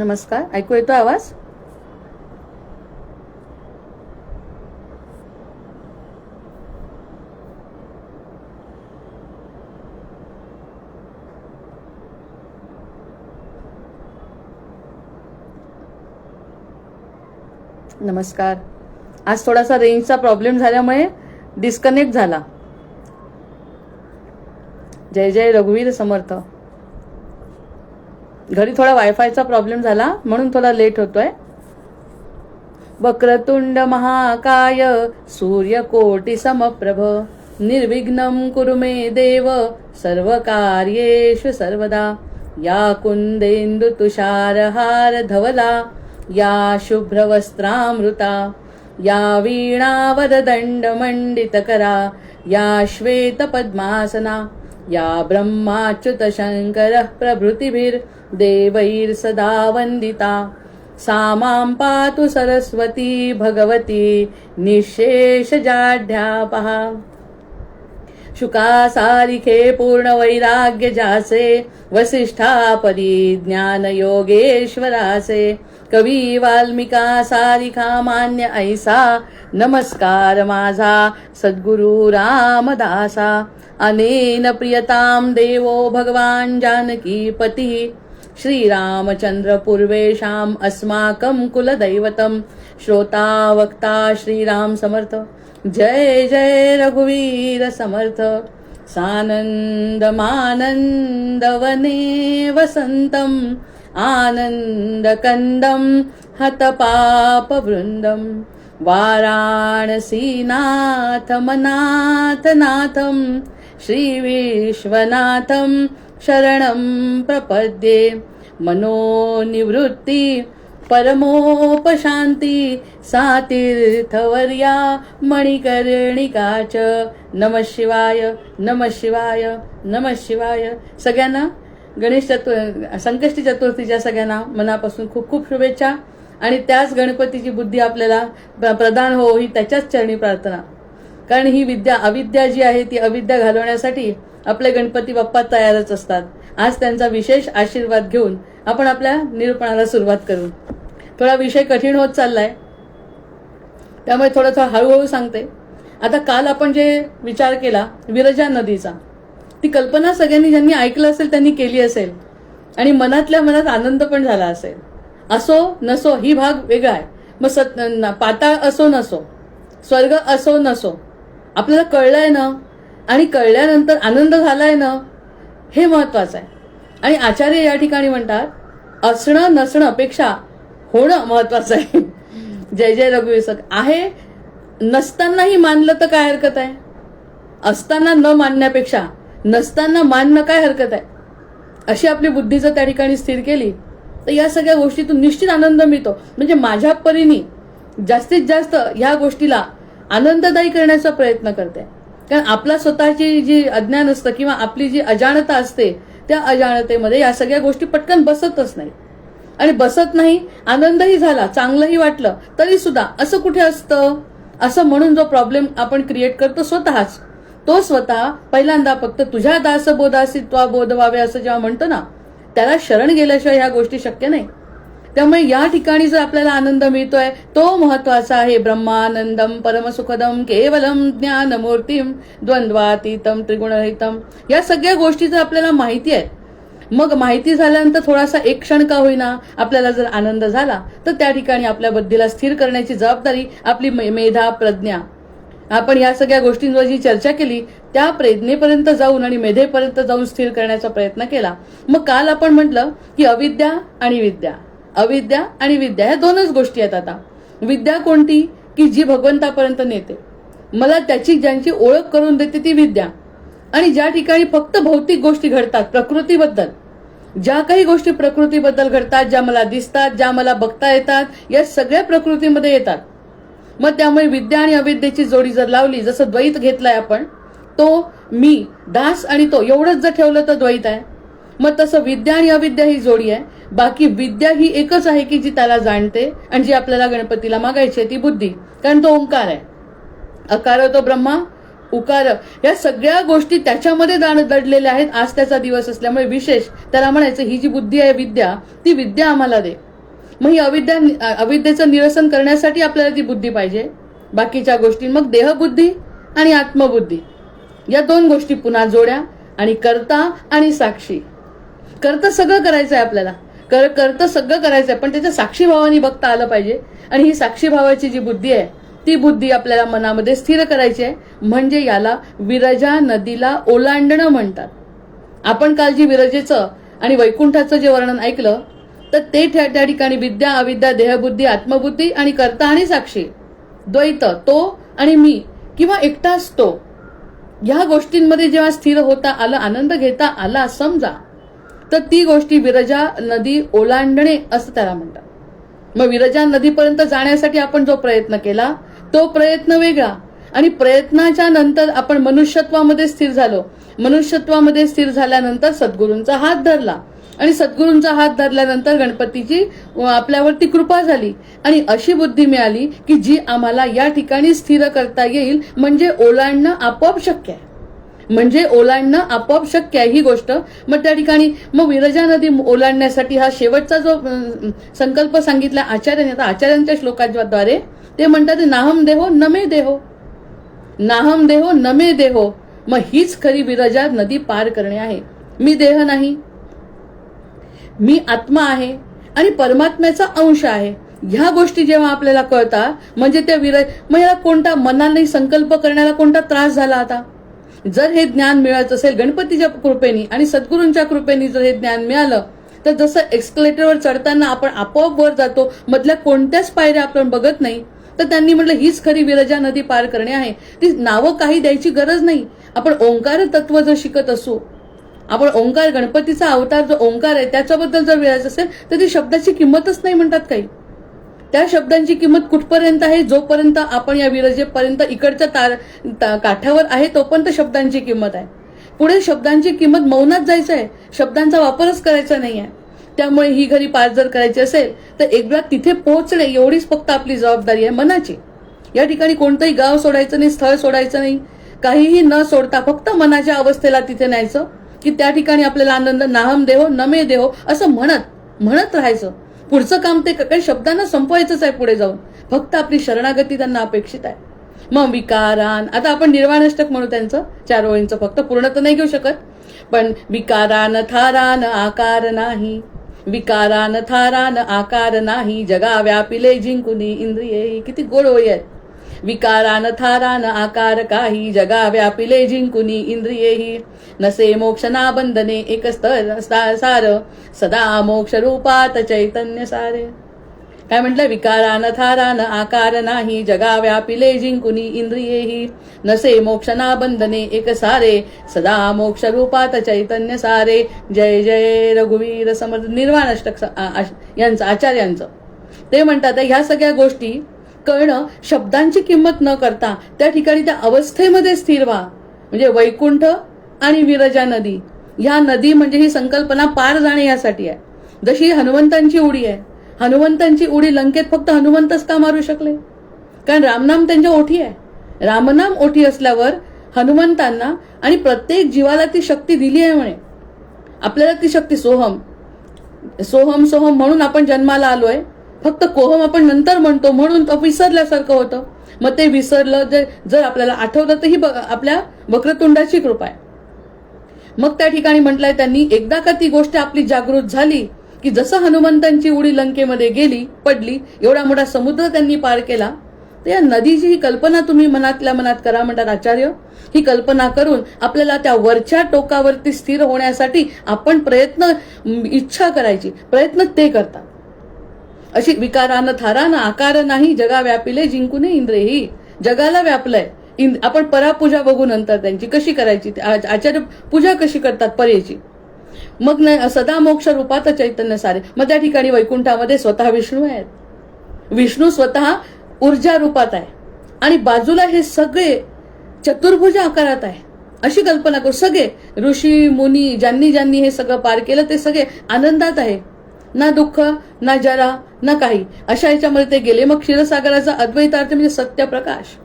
नमस्कार. ऐकू येतो आवाज? नमस्कार. आज थोडासा रेंजचा प्रॉब्लेम झाल्यामुळे डिस्कनेक्ट झाला. जय जय रघुवीर समर्थ. घरी थोडा वायफायचा प्रॉब्लेम झाला म्हणून थोडा लेट होतोय. वक्रतुंड महाकाय सूर्यकोटि समप्रभ निर्विघ्नं कुरु मे देव सर्वकार्येषु सर्वदा. या कुंदेन्दु तुषारहार धवला या शुभ्रवस्त्रामृता या वीणावरदण्डमण्डितकरा या श्वेतपद्मासना या ब्रह्माच्युत शङ्करः प्रभृतिभिर्देवैर्सदा वन्दिता. सा मां पातु सरस्वती भगवती निःशेषजाढ्यापहा. शुकासारिखे पूर्णवैराग्य जासे वसिष्ठा परिज्ञान योगेश्वरासे. कवी वाल्मिका सारिखा मान्य ऐसा नमस्कार माझा सद्गुरु रामदासा. अनेन प्रियताम देवो भगवान जानकीपतिः श्रीरामचंद्र पूर्वेशाम अस्माकं कुलदैवतम. श्रोता वक्ता श्रीराम समर्थ. जय जय रघुवीर समर्थ. सानन्दमानन्दवने वसन्तम् आनन्दकन्दं हतपापवृन्दं. वाराणसीनाथमनाथनाथं श्रीविश्वनाथं शरणं प्रपद्ये. मनोनिवृत्ति परमोपशान्ति सा तीर्थवर्या मणिकर्णिका च. नमः शिवाय नमः शिवाय नमः शिवाय. सगळ्यांना संकष्टी चतुर्थीच्या सगळ्यांना मनापासून खूप खूप शुभेच्छा. आणि त्याच गणपतीची बुद्धी आपल्याला प्रदान हो ही त्याच्याच चरणी प्रार्थना. कारण ही विद्या अविद्या जी आहे ती अविद्या घालवण्यासाठी आपले गणपती बाप्पा तयारच असतात. आज त्यांचा विशेष आशीर्वाद घेऊन आपण आपल्या निरूपणाला सुरुवात करू. थोडा विषय कठीण होत चाललाय त्यामुळे थोडं हळूहळू सांगते. आता काल आपण जे विचार केला विरजा नदीचा, ती कल्पना सगळ्यांनी ज्यांनी ऐकलं असेल त्यांनी केली असेल आणि मनातल्या मनात आनंद पण झाला असेल. असो नसो ही भाग वेगळा आहे. मग पाताळ असो नसो, स्वर्ग असो नसो, आपल्याला कळलंय ना आणि कळल्यानंतर आनंद झालाय ना हे महत्वाचं आहे. आणि आचार्य या ठिकाणी म्हणतात असणं नसणं पेक्षा होणं महत्वाचं आहे. जय जय रघुवीर आहे. नसतानाही मानलं तर काय हरकत आहे? असताना न मानण्यापेक्षा नसताना मानणं काय हरकत आहे? अशी आपली बुद्धी जर त्या ठिकाणी स्थिर केली तर या सगळ्या गोष्टीतून निश्चित आनंद मिळतो. म्हणजे माझ्या परीने जास्तीत जास्त ह्या गोष्टीला आनंददायी करण्याचा प्रयत्न करते. कारण आपला स्वतःची जी अज्ञान असतं किंवा आपली जी अजाणता असते त्या अजाणतेमध्ये या सगळ्या गोष्टी पटकन बसतच नाही. आणि बसत नाही, आनंदही झाला, चांगलंही वाटलं तरी सुद्धा असं कुठे असतं असं म्हणून जो प्रॉब्लेम आपण क्रिएट करतो स्वतःच, तो स्वतः पहिल्यांदा फक्त तुझ्या दासबोधासी त्वा बोध व्हावे असं जेव्हा म्हणतो ना त्याला शरण गेल्याशिवाय ह्या गोष्टी शक्य नाही. त्यामुळे या ठिकाणी जर आपल्याला आनंद मिळतोय तो महत्वाचा आहे. ब्रह्मानंदम परमसुखदम केवलम ज्ञानमूर्तीम द्वंद्वातीतम त्रिगुणरहितम. या सगळ्या गोष्टी जर आपल्याला माहिती आहेत, मग माहिती झाल्यानंतर थोडासा एक क्षण का होईना आपल्याला जर आनंद झाला तर त्या ठिकाणी आपल्या बुद्धीला स्थिर करण्याची जबाबदारी आपली मेधा प्रज्ञा. आपण या सगळ्या गोष्टींवर जी चर्चा केली त्या प्रज्ञेपर्यंत जाऊन आणि मेधेपर्यंत जाऊन स्थिर करण्याचा प्रयत्न केला. मग काल आपण म्हटलं की अविद्या आणि विद्या, अविद्या आणि विद्या ह्या दोनच गोष्टी आहेत. आता विद्या कोणती की जी भगवंतापर्यंत नेते, मला त्याची ज्यांची ओळख करून देते ती विद्या. आणि ज्या ठिकाणी फक्त भौतिक गोष्टी घडतात प्रकृतीबद्दल, ज्या काही गोष्टी प्रकृतीबद्दल घडतात, ज्या मला दिसतात, ज्या मला बघता येतात, या सगळ्या प्रकृतीमध्ये येतात. मग त्यामुळे विद्या आणि अविद्येची जोडी जर लावली, जसं द्वैत घेतलाय आपण, तो मी दास आणि तो एवढंच जर ठेवलं तर द्वैत आहे. मग तसं विद्या आणि अविद्या ही जोडी आहे. बाकी विद्या ही एकच आहे की जी त्याला जाणते आणि जी आपल्याला गणपतीला मागायची आहे ती बुद्धी. कारण तो ओंकार आहे. अकार तो ब्रह्मा, उकार, या सगळ्या गोष्टी त्याच्यामध्ये दडलेल्या आहेत. आज त्याचा दिवस असल्यामुळे विशेष त्याला म्हणायचं ही जी बुद्धी आहे विद्या, ती विद्या आम्हाला दे. मग ही अविद्येचं निरसन करण्यासाठी आपल्याला ती बुद्धी पाहिजे. बाकीच्या गोष्टी मग देहबुद्धी आणि आत्मबुद्धी या दोन गोष्टी पुन्हा जोड्या आणि कर्ता आणि साक्षी. कर्ता सगळं करायचंय आपल्याला, कर्ता सगळं करायचंय, पण त्याच्या साक्षी भावाने बघता आलं पाहिजे. आणि ही साक्षी भावाची जी बुद्धी आहे ती बुद्धी आपल्याला मनामध्ये स्थिर करायची आहे. म्हणजे याला विरजा नदीला ओलांडणं म्हणतात. आपण काल जी विरजेचं आणि वैकुंठाचं जे वर्णन ऐकलं तर ते त्या ठिकाणी विद्या अविद्या देहबुद्धी आत्मबुद्धी आणि कर्ता आणि साक्षी द्वैत तो आणि मी किंवा एकटाच तो ह्या गोष्टींमध्ये जेव्हा स्थिर होता आलं आनंद घेता आला समजा तर ती गोष्टी विरजा नदी ओलांडणे असं त्याला म्हणतात. मग विरजा नदीपर्यंत जाण्यासाठी आपण जो प्रयत्न केला तो प्रयत्न वेगळा आणि प्रयत्नाच्या नंतर आपण मनुष्यत्वामध्ये स्थिर झालो. मनुष्यत्वामध्ये स्थिर झाल्यानंतर सद्गुरूंचा हात धरला आणि सद्गुरूंचा हात धरल्यानंतर गणपतीची आपल्यावरती कृपा झाली आणि अशी बुद्धी मिळाली की जी आम्हाला या ठिकाणी स्थिर करता येईल. म्हणजे ओलांडणं आपोआप शक्य आहे. म्हणजे ओलांडणं आपोआप शक्य आहे ही गोष्ट. मग त्या ठिकाणी मग विरजा नदी ओलांडण्यासाठी हा शेवटचा जो संकल्प सांगितला आचार्यांनी, आता आचार्यांच्या श्लोकाद्वारे ते म्हणतात नाहम देहो नमे देहो, नाहम देहो नमे देहो. मग हीच खरी विरजा नदी पार करणे आहे. मी देह नाही, मी आत्मा आहे आणि परमात्म्याचा अंश आहे. ह्या गोष्टी जेव्हा आपल्याला कळतात म्हणजे त्या मग याला कोणता मनाने संकल्प करण्याला कोणता त्रास झाला. आता जर हे ज्ञान मिळत असेल गणपतीच्या कृपेने आणि सद्गुरूंच्या कृपेने जर हे ज्ञान मिळालं तर जसं एक्स्कलेटरवर चढताना आपण आपोआप वर जातो, मधल्या कोणत्याच पायऱ्या आपण बघत नाही, तर त्यांनी म्हटलं हीच खरी विरजा नदी पार करणे आहे. ती नावं काही द्यायची गरज नाही. आपण ओंकार तत्व जर शिकत असू, आपण ओंकार गणपतीचा अवतार जो ओंकार आहे त्याच्याबद्दल जर विचारायचं असेल तर ती शब्दाची किंमतच नाही म्हणतात काही. त्या शब्दांची किंमत कुठपर्यंत आहे, जोपर्यंत आपण या विरजेपर्यंत इकडच्या काठावर आहे तोपर्यंत शब्दांची किंमत आहे. पुढे शब्दांची किंमत मौनात जायचं आहे, शब्दांचा वापरच करायचा नाही आहे. त्यामुळे ही घरी पार जर करायची असेल तर एकदा तिथे पोहोचणे एवढीच फक्त आपली जबाबदारी आहे मनाची. या ठिकाणी कोणतंही गाव सोडायचं नाही, स्थळ सोडायचं नाही, काहीही न सोडता फक्त मनाच्या अवस्थेला तिथे न्यायचं की त्या ठिकाणी आपल्याला आनंद नाहम देहो नमे देहो असं म्हणत राहायचं. पुढचं काम ते काही शब्दांना संपवायचंच आहे. पुढे जाऊन फक्त आपली शरणागती त्यांना अपेक्षित आहे. मग विकारान, आता आपण निर्वाणाष्टक म्हणू त्यांचं 4 ओळींचं, फक्त पूर्ण तर नाही घेऊ शकत, पण विकारान थारान आकार नाही, विकारान थारान आकार नाही, जगा व्यापिले जिंकुनी इंद्रिये. किती गोड ओळी आहेत. विकारान थारान आकार काही, जगा व्यापिले जिंकुनी इंद्रियेही, नसे मोक्ष ना बंधने एक सार, सदा मोक्ष रूपात चैतन्य सारे. काय म्हटलं? विकारान थारान आकार नाही, जगा व्यापिले जिंकुनी इंद्रियेही, नसे मोक्ष ना बंधने एक सारे, सदा मोक्ष रूपात चैतन्य सारे. जय जय रघुवीर समर्थ. निर्वाणाष्टक यांचं आचार्यांचं ते म्हणतात ह्या सगळ्या गोष्टी कळणं, शब्दांची किंमत न करता त्या ठिकाणी त्या अवस्थेमध्ये स्थिर व्हा. म्हणजे वैकुंठ आणि विरजा नदी, ह्या नदी म्हणजे ही संकल्पना पार जाणे यासाठी आहे. जशी हनुमंतांची उडी आहे, हनुमंतांची उडी लंकेत फक्त हनुमंतच का मारू शकले? कारण रामनाम त्यांच्या ओठी आहे. रामनाम ओठी असल्यावर हनुमंतांना आणि प्रत्येक जीवाला ती शक्ती दिली आहे. म्हणे आपल्याला ती शक्ती सोहम सोहम सोहम म्हणून आपण जन्माला आलोय. फक्त कोहम आपण नंतर म्हणतो म्हणून तो विसरल्यासारखं होतं. मग ते विसरलं जर आपल्याला आठवलं तर ही आपल्या वक्रतुंडाची कृपा आहे. मग त्या ठिकाणी म्हटलंय त्यांनी, एकदा का ती गोष्ट आपली जागृत झाली की जसं हनुमंतांची उडी लंकेमध्ये गेली पडली, एवढा मोठा समुद्र त्यांनी पार केला, तर या नदीची ही कल्पना तुम्ही मनातल्या मनात करा म्हणतात आचार्य. ही कल्पना करून आपल्याला त्या वरच्या टोकावरती स्थिर होण्यासाठी आपण इच्छा करायची, प्रयत्न ते करतात. अशी विकारान थारान आकार नाही, जगा व्यापिले जिंकुने इंद्रियेही. जगाला व्यापलंय. आपण परापूजा बघू नंतर त्यांची कशी करायची, आचार्य पूजा कशी करतात परेची. मग सदा मोक्ष रूपात चैतन्य सारे. मग त्या ठिकाणी वैकुंठामध्ये स्वतः विष्णू आहेत. विष्णू स्वतः ऊर्जा रूपात आहे आणि बाजूला हे सगळे चतुर्भुज आकारात आहे. अशी कल्पना करू. सगळे ऋषी मुनी ज्यांनी हे सगळं पार केलं ते सगळे आनंदात आहे. ना दुःख ना जरा ना काही, अशा याच्यामध्ये ते गेले. मग क्षीरसागराचा अद्वैतार्थ म्हणजे सत्यप्रकाश.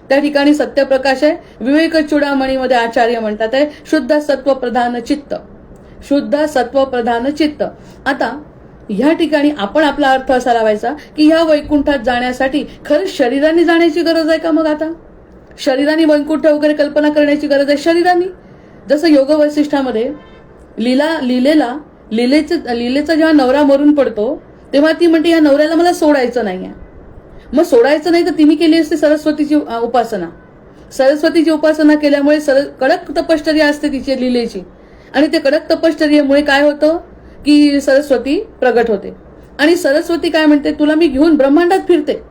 त्या ठिकाणी सत्यप्रकाश आहे. विवेक चूडामणीमध्ये आचार्य म्हणतात आहे शुद्ध सत्व प्रधान चित्त, शुद्ध सत्व प्रधान चित्त. आता ह्या ठिकाणी आपण आपला अर्थ असा लावायचा की ह्या वैकुंठात जाण्यासाठी खरंच शरीराने जाण्याची गरज आहे का? मग आता शरीराने वैकुंठ वगैरे कल्पना करण्याची गरज आहे शरीराने? जसं योग वैशिष्ट्यामध्ये लीलेचा जेव्हा नवरा मरून पडतो तेव्हा ती म्हणते या नवऱ्याला मला सोडायचं नाहीये. मग सोडायचं नाही तर तिने केली असते सरस्वतीची उपासना. सरस्वतीची उपासना केल्यामुळे कडक तपश्चर्या असते तिची लीलेची, आणि ते कडक तपश्चर्येमुळे काय होतं की सरस्वती प्रगट होते. आणि सरस्वती काय म्हणते, तुला मी घेऊन ब्रह्मांडात फिरते,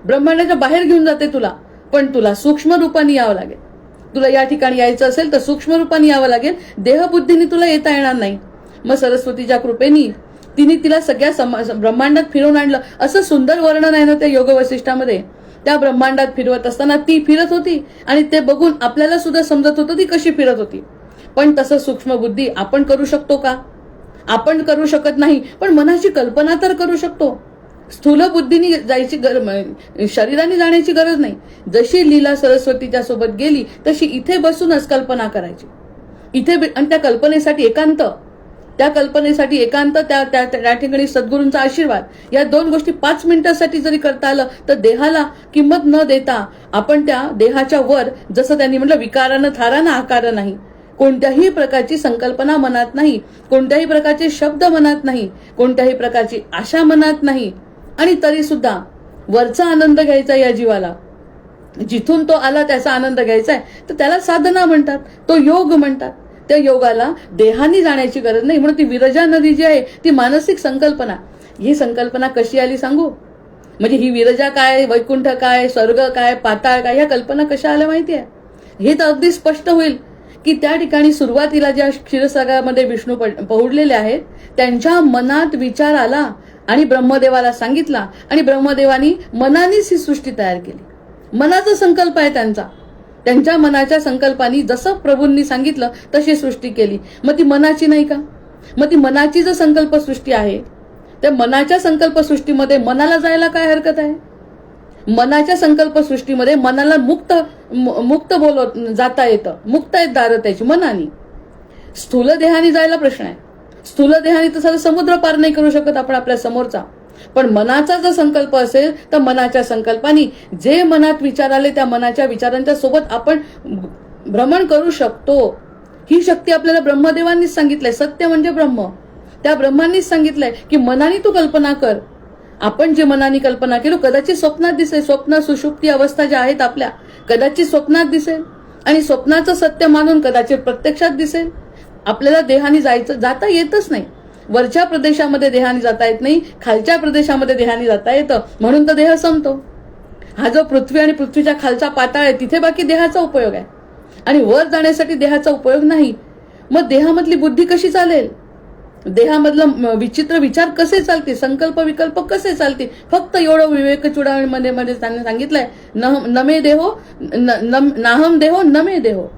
ब्रह्मांडाच्या बाहेर घेऊन जाते तुला, पण तुला सूक्ष्म रूपाने यावं लागेल. तुला या ठिकाणी यायचं असेल तर सूक्ष्म रूपाने यावं लागेल, देहबुद्धीने तुला येता येणार नाही. मग सरस्वतीच्या कृपेने तिने तिला सगळ्या ब्रह्मांडात फिरवून आणलं. असं सुंदर वर्णन आहे ना त्या योग वैशिष्ट्यामध्ये. त्या ब्रह्मांडात फिरवत असताना ती फिरत होती आणि ते बघून आपल्याला सुद्धा समजत होतं ती कशी फिरत होती. पण तसं सूक्ष्म बुद्धी आपण करू शकतो का? आपण करू शकत नाही, पण मनाची कल्पना तर करू शकतो. स्थूल बुद्धीने जायची शरीराने जाण्याची गरज नाही. जशी लीला सरस्वतीच्या सोबत गेली तशी इथे बसूनच कल्पना करायची. इथे आणि त्या कल्पनेसाठी एकांत, त्या ठिकाणी सद्गुरूंचा आशीर्वाद, या दोन गोष्टी 5 मिनिटांसाठी जरी करता आलं तर देहाला किंमत न देता आपण त्या देहाच्या वर, जसं त्यांनी म्हटलं विकारानं थारानं आकार नाही, कोणत्याही प्रकारची संकल्पना मनात नाही, कोणत्याही प्रकारचे शब्द मनात नाही, कोणत्याही प्रकारची आशा मनात नाही, आणि तरी सुद्धा वरचा आनंद घ्यायचा या जीवाला, जिथून तो आला त्याचा आनंद घ्यायचा आहे, तर त्याला साधना म्हणतात, तो योग म्हणतात. त्या योगाला देहाने जाण्याची गरज नाही. म्हणून ती विरजा नदी जी आहे ती मानसिक संकल्पना. ही संकल्पना कशी आली सांगू? म्हणजे ही विरजा काय, वैकुंठ काय, स्वर्ग काय, पाताळ काय, ह्या कल्पना कशा आल्या माहिती आहे? हे तर अगदी स्पष्ट होईल की त्या ठिकाणी सुरुवातीला ज्या क्षीरसागरामध्ये विष्णू पहुडलेले आहेत त्यांच्या मनात विचार आला आणि ब्रह्मदेवाला सांगितला, आणि ब्रह्मदेवानी मनानेच ही सृष्टी तयार केली. मनाचा संकल्प आहे त्यांच्या मनाच्या संकल्पानी जसं प्रभूंनी सांगितलं तशी सृष्टी केली. मग ती मनाची नाही का? मग ती मनाची जर संकल्प सृष्टी आहे, त्या मनाच्या संकल्प सृष्टीमध्ये मनाला जायला काय हरकत आहे? मनाच्या संकल्प सृष्टीमध्ये मनाला मुक्त जाता येतं, मुक्त आहेत दारं त्याची मनाने. स्थूल देहाने जायला प्रश्न आहे. स्थूल देहाने तर सारा समुद्र पार नाही करू शकत आपण आपल्या समोरचा. पण मनाचा जर संकल्प असेल तर मनाच्या संकल्पाने जे मनात विचार आले त्या मनाच्या विचारांच्या सोबत आपण भ्रमण करू शकतो. ही शक्ती आपल्याला ब्रह्मदेवांनीच सांगितलंय. सत्य म्हणजे ब्रह्म. त्या ब्रह्मांनीच सांगितलंय की मनाने तू कल्पना कर. आपण जे मनाने कल्पना केलो कदाचित स्वप्नात दिसेल. स्वप्न सुषुप्ती अवस्था ज्या आहेत आपल्या, कदाचित स्वप्नात दिसेल, आणि स्वप्नाचं सत्य मानून कदाचित प्रत्यक्षात दिसेल. आपल्याला देहाने जाता येतच नाही. वरच्या प्रदेशामध्ये देहाने जाता येत नाही, खालच्या प्रदेशामध्ये देहाने जाता येतं, म्हणून तर देह संपतो. हा जो पृथ्वी आणि पृथ्वीच्या खालचा पाताळ आहे तिथे बाकी देहाचा उपयोग आहे, आणि वर जाण्यासाठी देहाचा उपयोग नाही. मग देहामधली बुद्धी कशी चालेल? देहामधलं विचित्र विचार कसे चालतील? संकल्प विकल्प कसे चालतील? फक्त एवढं विवेक चूडामणीमध्ये त्यांनी सांगितलंय, नमे देहो नाहम देहो नमे देहो.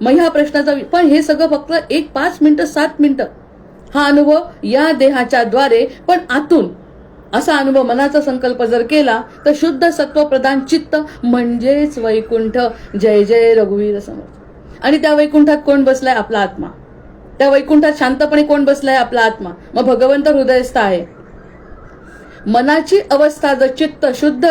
मग ह्या प्रश्नाचा पण हे सगळं फक्त 5 मिनिटं 7 मिनिटं हा अनुभव या देहाच्या द्वारे, पण आतून असा अनुभव मनाचा संकल्प जर केला तर शुद्ध सत्व प्रधान चित्त म्हणजेच वैकुंठ. जय जय रघुवीर समर्थ. आणि त्या वैकुंठात कोण बसलाय? आपला आत्मा. त्या वैकुंठात शांतपणे कोण बसलाय? आपला आत्मा. मग भगवंत हृदयस्थ आहे. मनाची अवस्था जर चित्त शुद्ध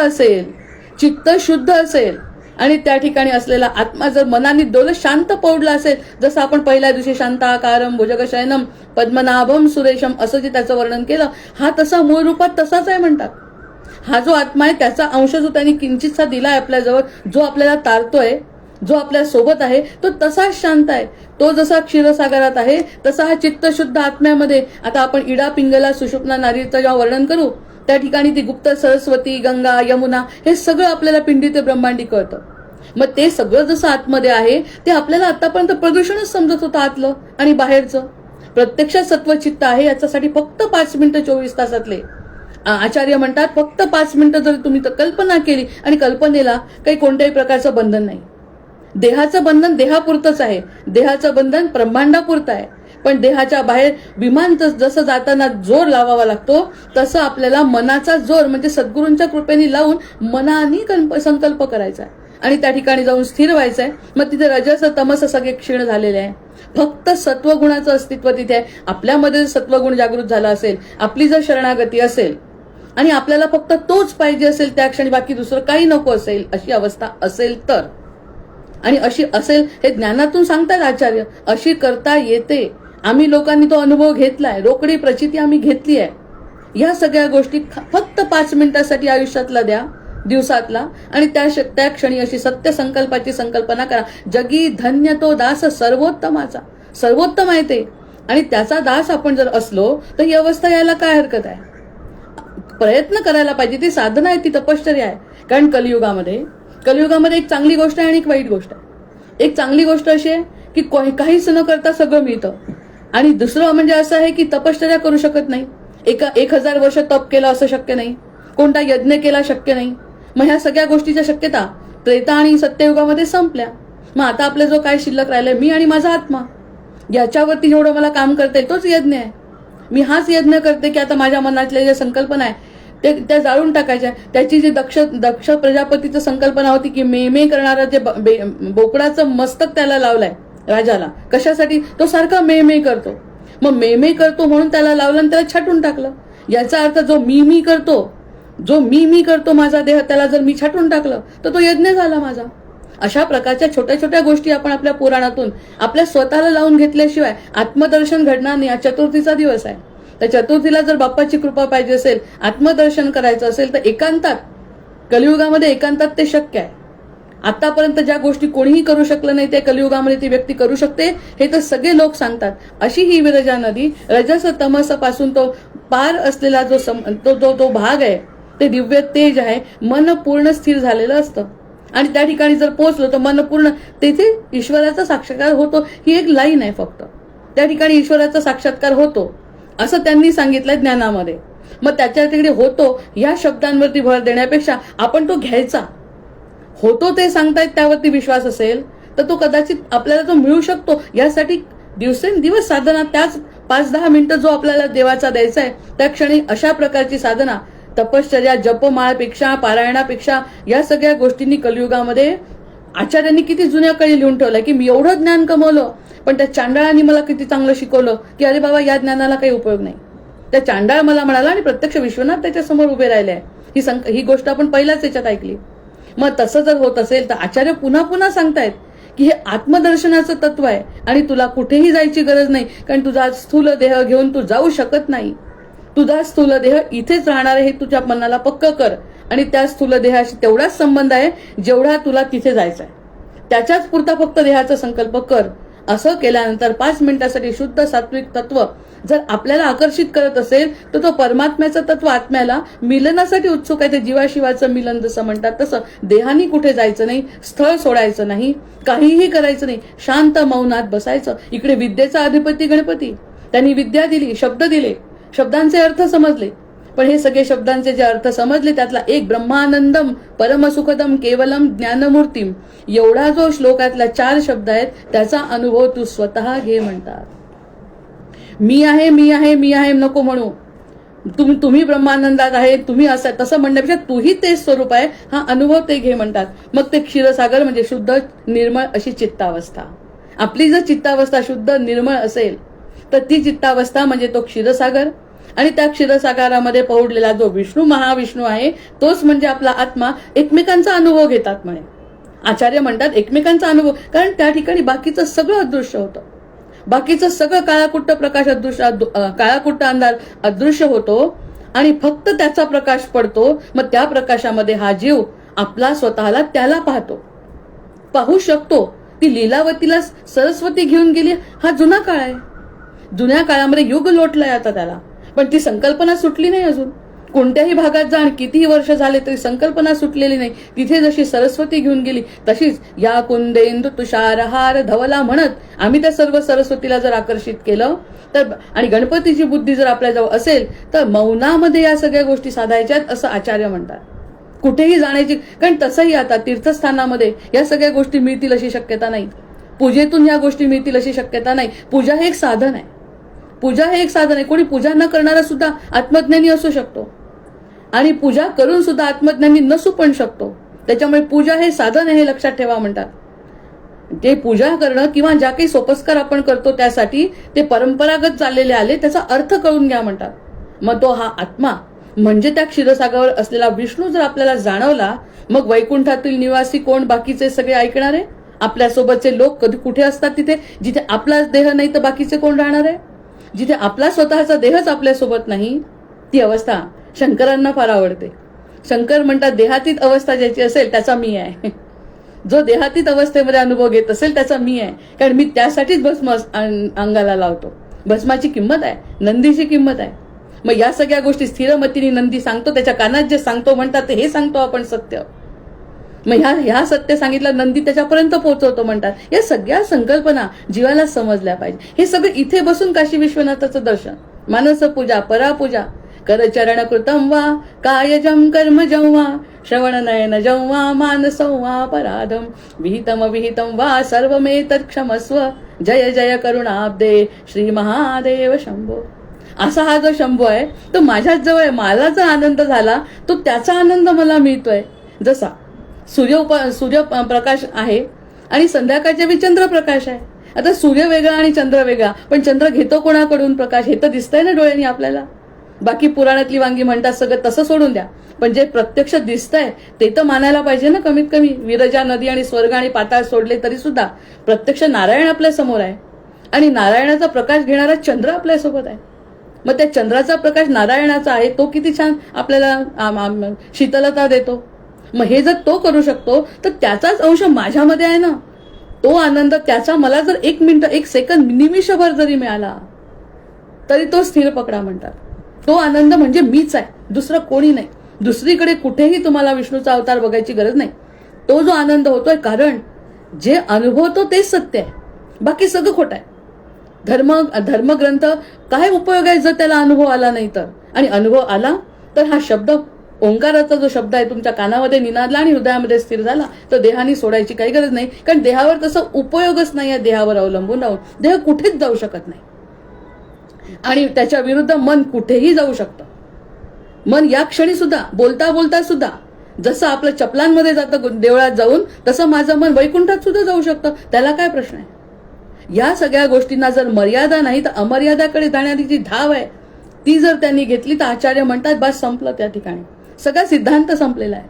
असेल आणि त्या ठिकाणी असलेला आत्मा जर मनाने शांत पडला असेल, जसं आपण पहिल्या दिवशी शांताकारम भुजगशयनम पद्मनाभम सुरेशम असं जे त्याचं वर्णन केलं, हा तसा मूळ रूपात तसाच आहे म्हणतात. हा जो आत्मा आहे त्याचा अंश जो त्यांनी किंचितसा दिलाय आपल्याजवळ, जो आपल्याला तारतोय, जो आपल्या सोबत आहे, तो तसाच शांत आहे. तो जसा क्षीरसागरात आहे तसा हा चित्तशुद्ध आत्म्यामध्ये. आता आपण इडा पिंगला सुषुप्ना नारीचं जेव्हा वर्णन करू त्या ठिकाणी ती गुप्त सरस्वती, गंगा, यमुना हे सगळं आपल्याला पिंडी ते ब्रह्मांडी कळतं. मग ते सगळं जसं आतमध्ये आहे ते आपल्याला आतापर्यंत प्रदूषणच समजत होतं आतलं आणि बाहेरचं. प्रत्यक्षात सत्वचित्त आहे. याच्यासाठी फक्त 5 मिनिटं 24 तासातले आचार्य म्हणतात, फक्त 5 मिनिटं जर तुम्ही कल्पना केली, आणि कल्पनेला काही कोणत्याही प्रकारचं बंधन नाही. देहाचं बंधन देहापुरतंच आहे, देहाचं बंधन ब्रह्मांडापुरतं आहे. पण देहाच्या बाहेर विमान जसं जाताना जोर लावावा लागतो तसं आपल्याला मनाचा जोर म्हणजे सद्गुरूंच्या कृपेने लावून मनाने संकल्प करायचा आहे. आणि त्या ठिकाणी जाऊन स्थिर व्हायचंय. मग तिथे रजस तमस सगळे क्षीण झालेले आहे. फक्त सत्वगुणाचं अस्तित्व तिथे आहे. आपल्यामध्ये सत्वगुण जागृत झाला असेल, आपली जर शरणागती असेल आणि आपल्याला फक्त तोच पाहिजे असेल त्या क्षणी, बाकी दुसरं काही नको असेल, अशी अवस्था असेल तर, आणि अशी असेल हे ज्ञानातून सांगतात आचार्य, अशी करता येते. आम्ही लोकांनी तो अनुभव घेतलाय, रोकडी प्रचिती आम्ही घेतली आहे. या सगळ्या गोष्टी फक्त 5 मिनिटासाठी आयुष्यातला द्या, दिवसातला, आणि त्या क्षणी अशी सत्य संकल्पाची संकल्पना करा. जगी धन्य तो दास सर्वोत्तमाचा. सर्वोत्तम आहे ते, आणि त्याचा दास आपण जर असलो तर ही अवस्था यायला काय हरकत आहे. प्रयत्न करायला पाहिजे. ती साधना आहे, ती तपश्चर्या आहे. कारण कलियुगामध्ये एक चांगली गोष्ट आहे आणि एक वाईट गोष्ट आहे. एक चांगली गोष्ट अशी आहे की काहीच न करता सगळं मिळतं, आणि दुसरं म्हणजे असं आहे की तपश्चर्या करू शकत नाही. 1000 वर्ष तप केलं असं शक्य नाही, कोणता यज्ञ केला शक्य नाही. मग ह्या सगळ्या गोष्टीच्या शक्यता त्रेता आणि सत्ययुगामध्ये संपल्या. मग आता आपला जो काय शिल्लक राहिलाय, मी आणि माझा आत्मा, याच्यावरती जेवढं मला काम करता येईल तोच यज्ञ आहे. मी हाच यज्ञ करते की आता माझ्या मनातल्या ज्या संकल्पना आहे त्या जाळून टाकायच्या. त्याची जी दक्ष प्रजापतीचं संकल्पना होती की मे करणारा जे बोकडाचं मस्तक त्याला लावलंय राजाला, कशासाठी, तो सारखा मे करतो. मग मे करतो म्हणून त्याला लावलं आणि त्याला छाटून टाकलं. याचा अर्थ जो मी करतो माझा देह, त्याला जर मी छाटून टाकलं तर तो यज्ञ झाला माझा. अशा प्रकारच्या छोट्या छोट्या गोष्टी आपण आपल्या पुराणातून आपल्या स्वतःला लावून घेतल्याशिवाय आत्मदर्शन घडणार नाही. हा चतुर्थीचा दिवस आहे. त्या चतुर्थीला जर बाप्पाची कृपा पाहिजे असेल, आत्मदर्शन करायचं असेल, तर एकांतात, कलियुगामध्ये एकांतात ते शक्य आहे. आतापर्यंत ज्या गोष्टी कोणीही करू शकलं नाही ते कलियुगामध्ये ती व्यक्ती करू शकते, हे तर सगळे लोक सांगतात. अशी ही विरजा नदी, रजस तमस पासून तो पार असलेला जो भाग आहे, ते दिव्य तेज आहे. मन पूर्ण स्थिर झालेलं असतं, आणि त्या ठिकाणी जर पोहोचलो तर मन पूर्ण, तेथे ईश्वराचा साक्षात्कार होतो. ही एक लाईन आहे फक्त, त्या ठिकाणी ईश्वराचा साक्षात्कार होतो असं त्यांनी सांगितलंय ज्ञानामध्ये. मग त्याच्या तिकडे होतो या शब्दांवरती भर देण्यापेक्षा आपण तो घ्यायचा. होतो ते सांगतायत त्यावरती विश्वास असेल तर तो कदाचित आपल्याला तो मिळू शकतो. यासाठी दिवसेंदिवस साधना, त्याच 5-10 मिनिटं जो आपल्याला देवाचा द्यायचा आहे त्या क्षणी अशा प्रकारची साधना, तपश्चर्या, जपमाळपेक्षा, पारायणापेक्षा या सगळ्या गोष्टींनी कलियुगामध्ये आचार्यांनी किती जुन्या काळी लिहून ठेवलंय की मी एवढं ज्ञान कमवलं, पण त्या चांडाळांनी मला किती चांगलं शिकवलं की अरे बाबा या ज्ञानाला काही उपयोग नाही. त्या चांडाळ मला म्हणाला आणि प्रत्यक्ष विश्वनाथ त्याच्या समोर उभे राहिले आहे. ही गोष्ट आपण पहिल्याच याच्यात ऐकली. मग तसं जर होत असेल तर आचार्य पुन्हा पुन्हा सांगतायत की हे आत्मदर्शनाचं तत्व आहे आणि तुला कुठेही जायची गरज नाही. कारण तुझा स्थूल देह घेऊन तू जाऊ शकत नाही. तुझा स्थूल देह इथेच राहणार आहे हे तुझ्या मनाला पक्क कर, आणि त्या स्थूल देहाशी तेवढाच संबंध आहे जेवढा तुला तिथे जायचा आहे. त्याच्याच पुरता फक्त देहाचा संकल्प कर. असं केल्यानंतर 5 मिनिटासाठी शुद्ध सात्विक तत्व जर आपल्याला आकर्षित करत असेल तर तो परमात्म्याचं तत्व आत्म्याला मिलनासाठी उत्सुक आहे. ते जीवाशिवाचं मिलन जसं म्हणतात तसं देहानी कुठे जायचं नाही, स्थळ सोडायचं नाही, काहीही करायचं नाही, शांत मौनात बसायचं. इकडे विद्येचा अधिपती गणपती, त्यांनी विद्या दिली, शब्द दिले, शब्दांचे अर्थ समजले, पण हे सगळे शब्दांचे जे अर्थ समजले त्यातला एक ब्रह्मानंदम परमसुखदम केवलम ज्ञानमूर्तीम, एवढा जो श्लोकातला 4 शब्द आहेत त्याचा अनुभव तू स्वतः घे म्हणतात. मी आहे मी आहे मी आहे नको म्हणू. तुम्ही ब्रह्मानंदात आहे, तुम्ही असं तसं म्हणण्यापेक्षा तूही तेच स्वरूप आहे हा अनुभव ते घे म्हणतात. मग ते क्षीरसागर म्हणजे शुद्ध निर्मळ अशी चित्तावस्था. आपली जर चित्तावस्था शुद्ध निर्मळ असेल तर ती चित्तावस्था म्हणजे तो क्षीरसागर, आणि त्या क्षीरसागरामध्ये पहुडलेला जो विष्णू महाविष्णू आहे तोच म्हणजे आपला आत्मा. एकमेकांचा अनुभव घेतात म्हणे आचार्य म्हणतात, एकमेकांचा अनुभव. कारण त्या ठिकाणी बाकीचं सगळं अदृश्य होतं, बाकीचं सगळं काळाकुट्ट प्रकाश काळाकुट्ट अंधार अदृश्य होतो आणि फक्त त्याचा प्रकाश पडतो. मग त्या प्रकाशामध्ये हा जीव आपला स्वतःला त्याला पाहू शकतो. ती लीलावतीला सरस्वती घेऊन गेली हा जुना काळ आहे. जुन्या काळामध्ये युग लोटलंय आता त्याला, पण ती संकल्पना सुटली नाही अजून. कोणत्याही भागात जा आणि कितीही वर्ष झाले तरी संकल्पना सुटलेली नाही. तिथे जशी सरस्वती घेऊन गेली तशीच या कुंदेंदु तुषारहार धवला म्हणत आम्ही त्या सर्व सरस्वतीला जर आकर्षित केलं तर, आणि गणपतीची बुद्धी जर आपल्याजवळ असेल तर मौनामध्ये या सगळ्या गोष्टी साधायच्यात असं आचार्य म्हणतात. कुठेही जाण्याची, कारण तसंही आता तीर्थस्थानामध्ये या सगळ्या गोष्टी मिळतील अशी शक्यता नाही. पूजेतून या गोष्टी मिळतील अशी शक्यता नाही. पूजा हे एक साधन आहे. पूजा हे एक साधन आहे. कोणी पूजा न करणारा सुद्धा आत्मज्ञानी असू शकतो आणि पूजा करून सुद्धा आत्मज्ञानी नसू पण शकतो. त्याच्यामुळे पूजा हे साधन आहे हे लक्षात ठेवा म्हणतात. ते पूजा करणं किंवा ज्या काही सोपस्कार आपण करतो त्यासाठी ते परंपरागत चाललेले आले, त्याचा अर्थ कळून घ्या म्हणतात. मग तो हा आत्मा म्हणजे त्या क्षीरसागरावर असलेला विष्णू जर आपल्याला जाणवला, मग वैकुंठातील निवासी कोण बाकीचे सगळे ऐकणार आहे? आपल्यासोबतचे लोक कधी कुठे असतात तिथे, जिथे आपलाच देह नाही तर बाकीचे कोण राहणार आहे? जिथे आपला स्वतःचा देहच आपल्यासोबत नाही, ती अवस्था शंकरांना फार आवडते. शंकर म्हणतात देहातीत अवस्था ज्याची असेल त्याचा मी आहे. जो देहातीत अवस्थेमध्ये अनुभव घेत असेल त्याचा मी आहे, कारण मी त्यासाठीच भस्म अंगाला लावतो. भस्माची किंमत आहे, नंदीची किंमत आहे. मग या सगळ्या गोष्टी स्थिरमतीने नंदी सांगतो, त्याच्या कानात जे सांगतो म्हणतात ते हे सांगतो आपण सत्य. मग ह्या सत्य सांगितलं नंदी त्याच्यापर्यंत पोहोचवतो म्हणतात. या सगळ्या संकल्पना जीवाला समजल्या पाहिजे. हे सगळं इथे बसून काशी विश्वनाथाचं दर्शन, मानस पूजा, परापूजा, करचरण कृतं वा कायजं कर्मजं वा श्रवण नयन जं वा मानसं वा पराधम विहितम विहितं वा सर्वमेतत् क्षमस्व जय जय करुणाब्दे श्री महादेव शंभो. असा हा जो शंभू आहे तो माझ्याच जवळ आहे. मला जर आनंद झाला तो त्याचा आनंद मला मिळतोय. जसा सूर्य प्रकाश आहे आणि संध्याकाळच्या वेळी चंद्र प्रकाश आहे. आता सूर्य वेगळा आणि चंद्र वेगळा, पण चंद्र घेतो कोणाकडून प्रकाश हे तर दिसतंय ना डोळ्यांनी आपल्याला. बाकी पुराणातली वांगी म्हणतात सगळं तसं सोडून द्या, पण जे प्रत्यक्ष दिसतंय ते तर मानायला पाहिजे ना. कमीत कमी विरजा नदी आणि स्वर्ग आणि पाताळ सोडले तरी सुद्धा प्रत्यक्ष नारायण आपल्या समोर आहे आणि नारायणाचा प्रकाश घेणारा चंद्र आपल्यासोबत आहे. मग त्या चंद्राचा प्रकाश नारायणाचा आहे, तो किती छान आपल्याला शीतलता देतो. मग हे जर तो करू शकतो तर त्याचाच अंश माझ्यामध्ये आहे ना. तो आनंद त्याचा मला जर 1 मिनिट 1 सेकंद निमिषभर जरी मिळाला तरी तो स्थिर पकडा म्हणतात. तो आनंद म्हणजे मीच आहे, दुसरं कोणी नाही. दुसरीकडे कुठेही तुम्हाला विष्णूचा अवतार बघायची गरज नाही. तो जो आनंद होतोय, कारण जे अनुभवतो तेच सत्य आहे, बाकी सगळं खोटं आहे. धर्मग्रंथ काय उपयोग आहे जर त्याला अनुभव आला नाही तर. आणि अनुभव आला तर हा शब्द ओंकाराचा जो शब्द आहे तुमच्या कानामध्ये निनादला आणि हृदयामध्ये स्थिर झाला तर देहानी सोडायची काही गरज नाही, कारण देहावर तसं उपयोगच नाही आहे. देहावर अवलंबून राहून देह कुठेच जाऊ शकत नाही आणि त्याच्या विरुद्ध मन कुठेही जाऊ शकतं. मन या क्षणी सुद्धा बोलता बोलता सुद्धा जसं आपलं चपलांमध्ये जातं देवळात जाऊन, तसं माझं मन वैकुंठात सुद्धा जाऊ शकतं. त्याला काय प्रश्न आहे? या सगळ्या गोष्टींना जर मर्यादा नाही तर अमर्यादाकडे जाण्याची जी धाव आहे ती जर त्यांनी घेतली तर आचार्य म्हणतात बस संपलं, त्या ठिकाणी सगळा सिद्धांत संपलेला आहे.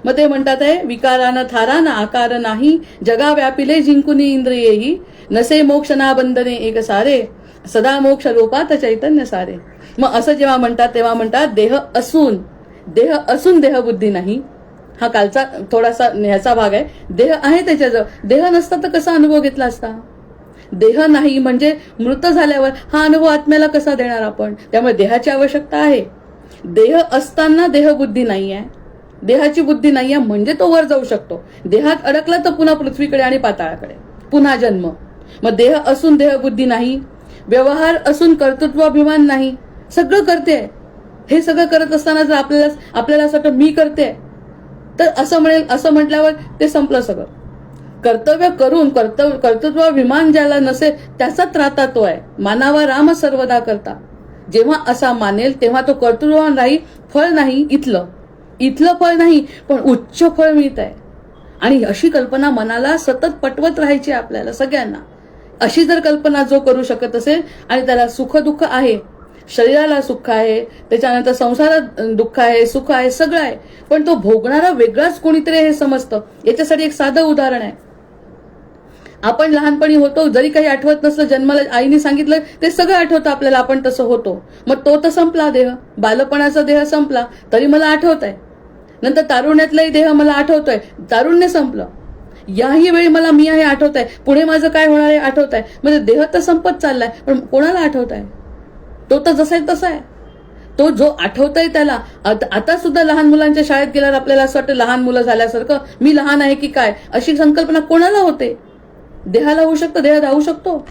मग ते म्हणतात आहे विकारानं थारानं आकार नाही जगा व्यापिले जिंकुनी इंद्रियेही नसे मोक्ष ना बंधने एक सारे सदा मोक्ष रूपात चैतन्य सारे. मग असं जेव्हा म्हणतात तेव्हा म्हणतात देह असून देहबुद्धी नाही. हा कालचा थोडासा ह्याचा भाग आहे. देह आहे त्याच्याजवळ, देह नसता तर कसा अनुभव घेतला असता? देह नाही म्हणजे मृत झाल्यावर हा अनुभव आत्म्याला कसा देणार आपण? त्यामुळे देहाची आवश्यकता आहे. देह असताना देहबुद्धी नाही आहे, देहाची बुद्धी नाही आहे म्हणजे तो वर जाऊ शकतो. देहात अडकला तर पुन्हा पृथ्वीकडे आणि पाताळाकडे पुन्हा जन्म. मग देह असून देहबुद्धी नाही, व्यवहार असून कर्तृत्वाभिमान नाही. सगळं करते, हे सगळं करत असताना जर आपल्याला असं वाटतं मी करते तर असं म्हटल्यावर ते संपलं सगळं. कर्तव्य करून कर्तृत्वाभिमान ज्याला नसेल त्याचा त्राता तो आहे. मानावा राम सर्वदा करता. जेव्हा असा मानेल तेव्हा तो कर्तृत्ववान राही. फळ नाही इथलं फळ नाही पण उच्च फळ मिळत आहे. आणि अशी कल्पना मनाला सतत पटवत राहायची आपल्याला सगळ्यांना. अशी जर कल्पना जो करू शकत असेल आणि त्याला सुख दुःख आहे, शरीराला सुख आहे, त्याच्यानंतर संसारात दुःख आहे, सुख आहे, सगळं आहे, पण तो भोगणारा वेगळाच कोणीतरी हे समजतं. याच्यासाठी एक साधं उदाहरण आहे. आपण लहानपणी होतो, जरी काही आठवत नसलं, जन्माला आईने सांगितलं ते सगळं आठवतं आपल्याला, आपण तसं होतो. मग तो तर संपला देह, बालपणाचा देह संपला तरी मला आठवत आहे. नंतर तारुण्यातलाही देह मला आठवतोय, तारुण्य संपलं. याही वेळी मला मी आहे आठवत आहे, पुढे माझं काय होणार आहे आठवत आहे. म्हणजे देह तर संपत चाललाय पण कोणाला आठवत आहे? तो तर जसा आहे तसा आहे. तो जो आठवतोय त्याला आता सुद्धा लहान मुलांच्या शाळेत गेल्यावर आपल्याला असं वाटतं लहान मुलं झाल्यासारखं, मी लहान आहे की काय अशी संकल्पना कोणाला होते? देहाला होऊ शकतं, देह राहू शकतो.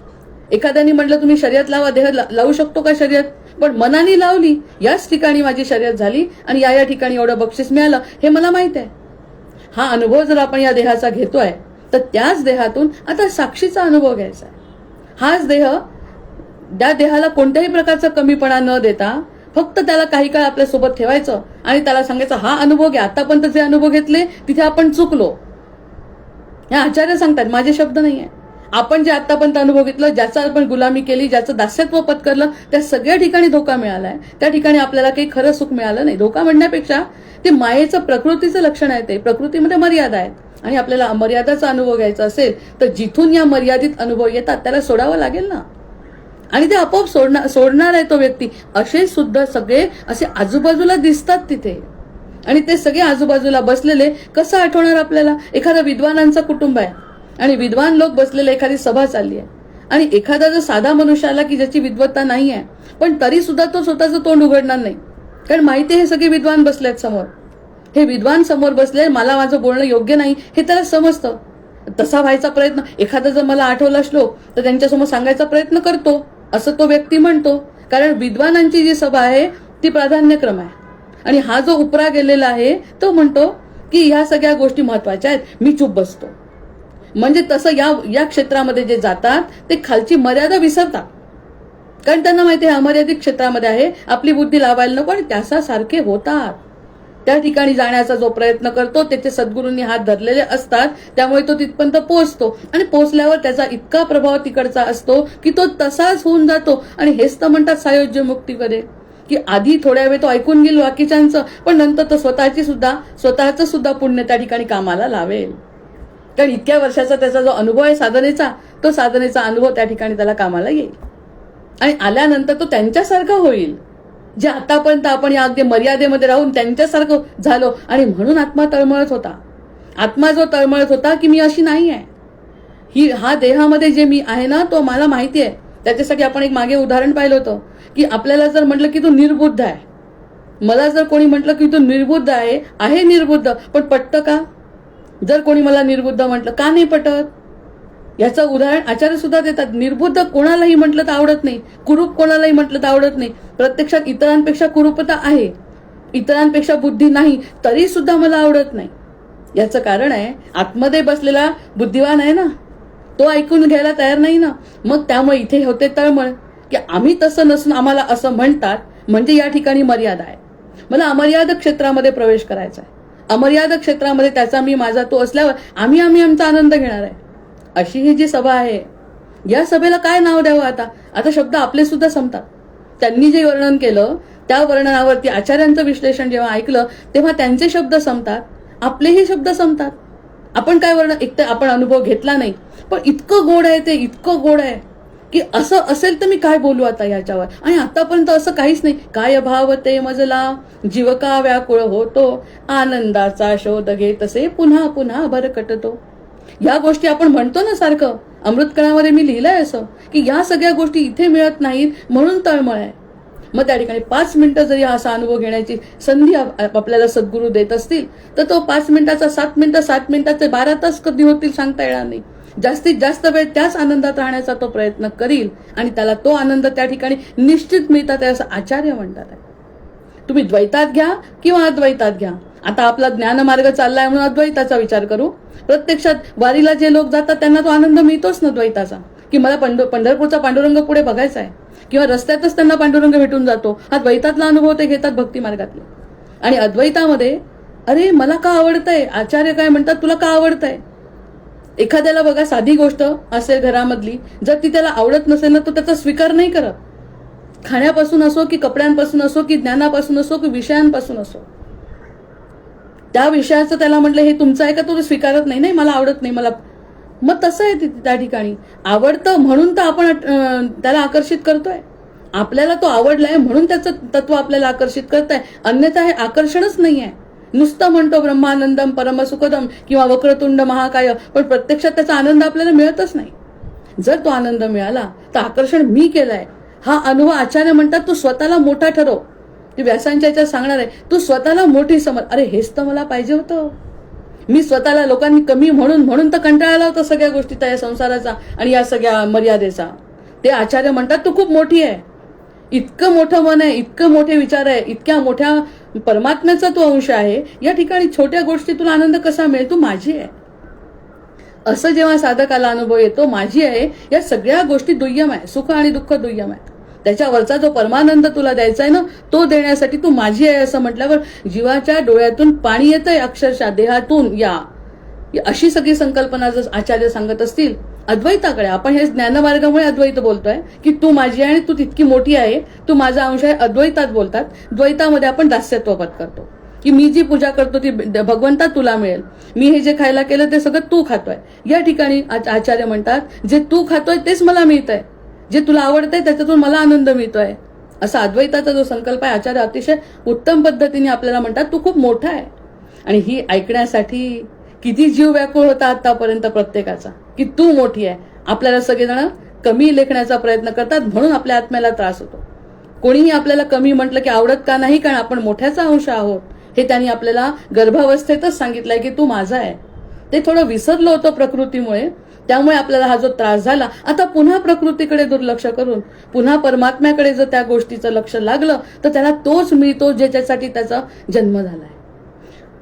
एखाद्याने म्हटलं तुम्ही शर्यत लावा, देह लावू शकतो का शर्यत? पण मनाने लावली, याच ठिकाणी माझी शर्यत झाली आणि या ठिकाणी एवढं बक्षीस मिळालं हे मला माहित आहे. हा अनुभव जर आपण या देहाचा घेतोय तर त्याच देहातून आता साक्षीचा अनुभव घ्यायचा आहे. हाच देह, त्या देहाला कोणत्याही प्रकारचा कमीपणा न देता फक्त त्याला काही काळ आपल्या सोबत ठेवायचं आणि त्याला सांगायचं हा अनुभव घ्या, आतापर्यंत जे अनुभव घेतले तिथे आपण चुकलो. हे आचार्य सांगतात, माझे शब्द नाही आहे. आपण जे आतापर्यंत अनुभव घेतलं, ज्याचा आपण गुलामी केली, ज्याचं दास्यत्व पत्करलं, त्या सगळ्या ठिकाणी धोका मिळालाय. त्या ठिकाणी आपल्याला काही खरं सुख मिळालं नाही. धोका म्हणण्यापेक्षा ते मायेचं प्रकृतीचं लक्षण आहे. ते प्रकृतीमध्ये मर्यादा आहेत आणि आपल्याला मर्यादाचा अनुभव घ्यायचा असेल तर जिथून या मर्यादित अनुभव येतात त्याला सोडावं लागेल ना. आणि ते आपोआप सोडणार आहे तो व्यक्ती. असे सुद्धा सगळे असे आजूबाजूला दिसतात तिथे. आणि ते सगळे आजूबाजूला बसलेले कसं आठवणार आपल्याला? एखादा विद्वानांचं कुटुंब आहे आणि विद्वान लोक बसलेले, एखादी सभा चालली आहे आणि एखादा जर साधा मनुष्य आला की ज्याची विद्वत्ता नाही आहे, पण तरी सुद्धा तो स्वतःचं तोंड उघडणार नाही, कारण माहिती आहे हे सगळे विद्वान बसलेत समोर. हे विद्वान समोर बसले, मला माझं बोलणं योग्य नाही हे त्याला समजतं. तसा व्हायचा प्रयत्न, एखादा जर मला आठवला श्लोक तर त्यांच्यासमोर सांगायचा प्रयत्न करतो असं तो व्यक्ती म्हणतो, कारण विद्वानांची जी सभा आहे ती प्राधान्यक्रम आहे. आणि हा जो उपरा गेलेला आहे तो म्हणतो की ह्या सगळ्या गोष्टी महत्वाच्या आहेत, मी चूप बसतो. म्हणजे तसं या क्षेत्रामध्ये जे जातात ते खालची मर्यादा विसरतात, कारण त्यांना माहिती आहे अमर्यादित क्षेत्रामध्ये आहे, आपली बुद्धी लावायला नको. आणि त्यासारखे होतात. त्या ठिकाणी जाण्याचा जो प्रयत्न करतो त्याचे सद्गुरूंनी हात धरलेले असतात, त्यामुळे तो तिथपर्यंत पोहोचतो. आणि पोहोचल्यावर त्याचा इतका प्रभाव तिकडचा असतो की तो तसाच होऊन जातो. आणि हेच तर म्हणतात सायोज्य मुक्तीमध्ये, की आधी थोड्या वेळ तो ऐकून गेलो बाकीच्यांचं, पण नंतर तो स्वतःचं सुद्धा पुण्य त्या ठिकाणी कामाला लावेल. कारण इतक्या वर्षाचा त्याचा जो अनुभव आहे साधनेचा, तो साधनेचा अनुभव त्या ठिकाणी त्याला कामाला येईल. आणि आल्यानंतर तो त्यांच्यासारखा होईल, जे आतापर्यंत आपण या अगदी मर्यादेमध्ये राहून त्यांच्यासारखं झालो. आणि म्हणून आत्मा तळमळत होता. आत्मा जो तळमळत होता की मी अशी नाही आहे, हा देहामध्ये जे मी आहे ना तो मला माहिती आहे. त्याच्यासाठी आपण एक मागे उदाहरण पाहिलं होतं की आपल्याला जर म्हटलं की तू निर्बुद्ध आहे, मला जर कोणी म्हटलं की तू निर्बुद्ध आहे निर्बुद्ध, पण पटतं का? जर कोणी मला निर्बुद्ध म्हटलं, का नाही पटत? याचं उदाहरण आचार्य सुद्धा देतात. निर्बुद्ध कोणालाही म्हटलं तर आवडत नाही, कुरूप कोणालाही म्हटलं तर आवडत नाही. प्रत्यक्षात इतरांपेक्षा कुरूपता आहे, इतरांपेक्षा बुद्धी नाही, तरी सुद्धा मला आवडत नाही. याचं कारण आहे आतमध्ये बसलेला बुद्धिवान आहे ना, तो ऐकून घ्यायला तयार नाही ना. मग त्यामुळे इथे होते तळमळ की आम्ही तसं नसून आम्हाला असं म्हणतात, म्हणजे या ठिकाणी मर्यादा आहे. मला अमर्याद क्षेत्रामध्ये प्रवेश करायचा आहे. अमर्याद क्षेत्रामध्ये त्याचा मी माझा तो असल्यावर आम्ही आमचा आनंद घेणार आहे. अशी ही जी सभा आहे, या सभेला काय नाव द्यावं? आता शब्द आपले सुद्धा संपतात. त्यांनी जे वर्णन केलं त्या वर्णनावरती आचार्यांचं विश्लेषण जेव्हा ऐकलं तेव्हा त्यांचे शब्द संपतात, आपलेही शब्द संपतात. आपण काय वर्णन, एक तर आपण अनुभव घेतला नाही, पण इतकं गोड आहे ते, इतकं गोड आहे की असं असेल तर मी काय बोलू आता याच्यावर. आणि आतापर्यंत असं काहीच नाही. काय भाव ते मजला जीवका व्याकुळ होतो, आनंदाचा शोध घेत तसे पुन्हा पुन्हा भरकटतो. या गोष्टी आपण म्हणतो ना सारखं, अमृतकणामध्ये मी लिहिलंय असं की या सगळ्या गोष्टी इथे मिळत नाहीत म्हणून तळमळ आहे. मग त्या ठिकाणी 5 मिनिटं जरी असा अनुभव घेण्याची संधी आपल्याला सद्गुरू देत असतील तर तो 5 मिनिटाचा 7 मिनिटं, 7 मिनिटाचे 12 तास कधी होतील सांगता येणार नाही. जास्तीत जास्त वेळ त्याच आनंदात राहण्याचा तो प्रयत्न करील आणि त्याला तो आनंद त्या ठिकाणी निश्चित मिळतात आहे असं आचार्य म्हणतात आहे. तुम्ही द्वैतात घ्या किंवा अद्वैतात घ्या. आता आपला ज्ञानमार्ग चाललाय म्हणून अद्वैताचा विचार करू. प्रत्यक्षात वारीला जे लोक जातात त्यांना तो आनंद मिळतोच ना द्वैताचा, की मला पंढरपूरचा पांडुरंग पुढे बघायचा आहे, किंवा रस्त्यातच त्यांना पांडुरंग भेटून जातो. हा द्वैतातला अनुभव ते घेतात भक्ती मार्गातले. आणि अद्वैतामध्ये अरे मला का आवडतंय, आचार्य काय म्हणतात तुला का आवडतंय. एखाद्याला बघा साधी गोष्ट असेल घरामधली, जर ती त्याला आवडत नसेल ना तो त्याचा स्वीकार नाही करत. खाण्यापासून असो की कपड्यांपासून असो की ज्ञानापासून असो की विषयांपासून असो, त्या विषयाचं त्याला म्हटलं हे तुमचं आहे का, तो स्वीकारत नाही. नाही मला आवडत नाही मला. मग तसं आहे त्या ठिकाणी आवडतं म्हणून तर आपण त्याला आकर्षित करतोय. आपल्याला तो आवडलाय म्हणून त्याचं तत्व आपल्याला आकर्षित करताय, अन्यथा हे आकर्षणच नाही आहे. नुसतं म्हणतो ब्रह्मानंदम परमसुखदम किंवा वक्रतुंड महाकाय, पण प्रत्यक्षात त्याचा आनंद आपल्याला मिळतच नाही. जर तो आनंद मिळाला तर आकर्षण मी केलंय हा अनुभव आचार्य म्हणतात तू स्वतःला मोठा ठरव. ते व्यासांच्या याच्यात सांगणार आहे, तू स्वतःला मोठी समज. अरे हेच तर मला पाहिजे होतं. मी स्वतःला लोकांनी कमी म्हणून तर कंटाळला होता सगळ्या गोष्टी त्या संसाराचा आणि या सगळ्या मर्यादेचा. ते आचार्य म्हणतात तू खूप मोठी आहे, इतकं मोठं मन आहे, इतकं मोठे विचार आहे, इतक्या मोठ्या परमात्म्याचा तू अंश आहे. या ठिकाणी छोट्या गोष्टी तुला आनंद कसा मिळेल, तू माझी आहे. असं जेव्हा साधकाला अनुभव येतो माझी आहे, या सगळ्या गोष्टी दुय्यम आहे, सुख आणि दुःख दुय्यम आहे. त्याच्यावरचा जो परमानंद तुला द्यायचा आहे ना, तो देण्यासाठी तू माझी आहे असं म्हटल्यावर जीवाच्या डोळ्यातून पाणी येतंय, अक्षरशः देहातून या अशी सगळी संकल्पना जर आचार्य सांगत असतील अद्वैताकडे. आपण हे ज्ञानमार्गामुळे अद्वैत बोलतोय की तू माझी आहे आणि तू तितकी मोठी आहे, तू माझा अंश आहे. अद्वैतात बोलतात. द्वैतामध्ये आपण दास्यत्वपद करतो की मी जी पूजा करतो ती भगवंता तुला मिळेल, मी हे जे खायला केलं ते सगळं तू खातोय. या ठिकाणी आचार्य म्हणतात जे तू खातोय तेच मला मिळतंय, जे तुला आवडतंय त्याच्यातून मला आनंद मिळतोय. असा अद्वैताचा जो संकल्प आहे आचार्य अतिशय उत्तम पद्धतीने आपल्याला म्हणतात तू खूप मोठा आहे. आणि ही ऐकण्यासाठी किती जीव व्याकुळ होता आतापर्यंत प्रत्येकाचा की तू मोठी आहे. आपल्याला सगळेजण कमी लेखण्याचा प्रयत्न करतात, म्हणून आपल्या आत्म्याला त्रास होतो. कोणीही आपल्याला कमी म्हटलं की आवडत का नाही, कारण आपण मोठ्याचा अंश आहोत. हे त्यांनी आपल्याला गर्भावस्थेतच सांगितलंय की तू माझा आहे. ते थोडं विसरलं होतं प्रकृतीमुळे, त्यामुळे आपल्याला हा जो त्रास झाला. आता पुन्हा प्रकृतीकडे दुर्लक्ष करून पुन्हा परमात्म्याकडे जर त्या गोष्टीचं लक्ष लागलं तर त्याला तोच मिळतो ज्याच्यासाठी त्याचा जन्म झालाय.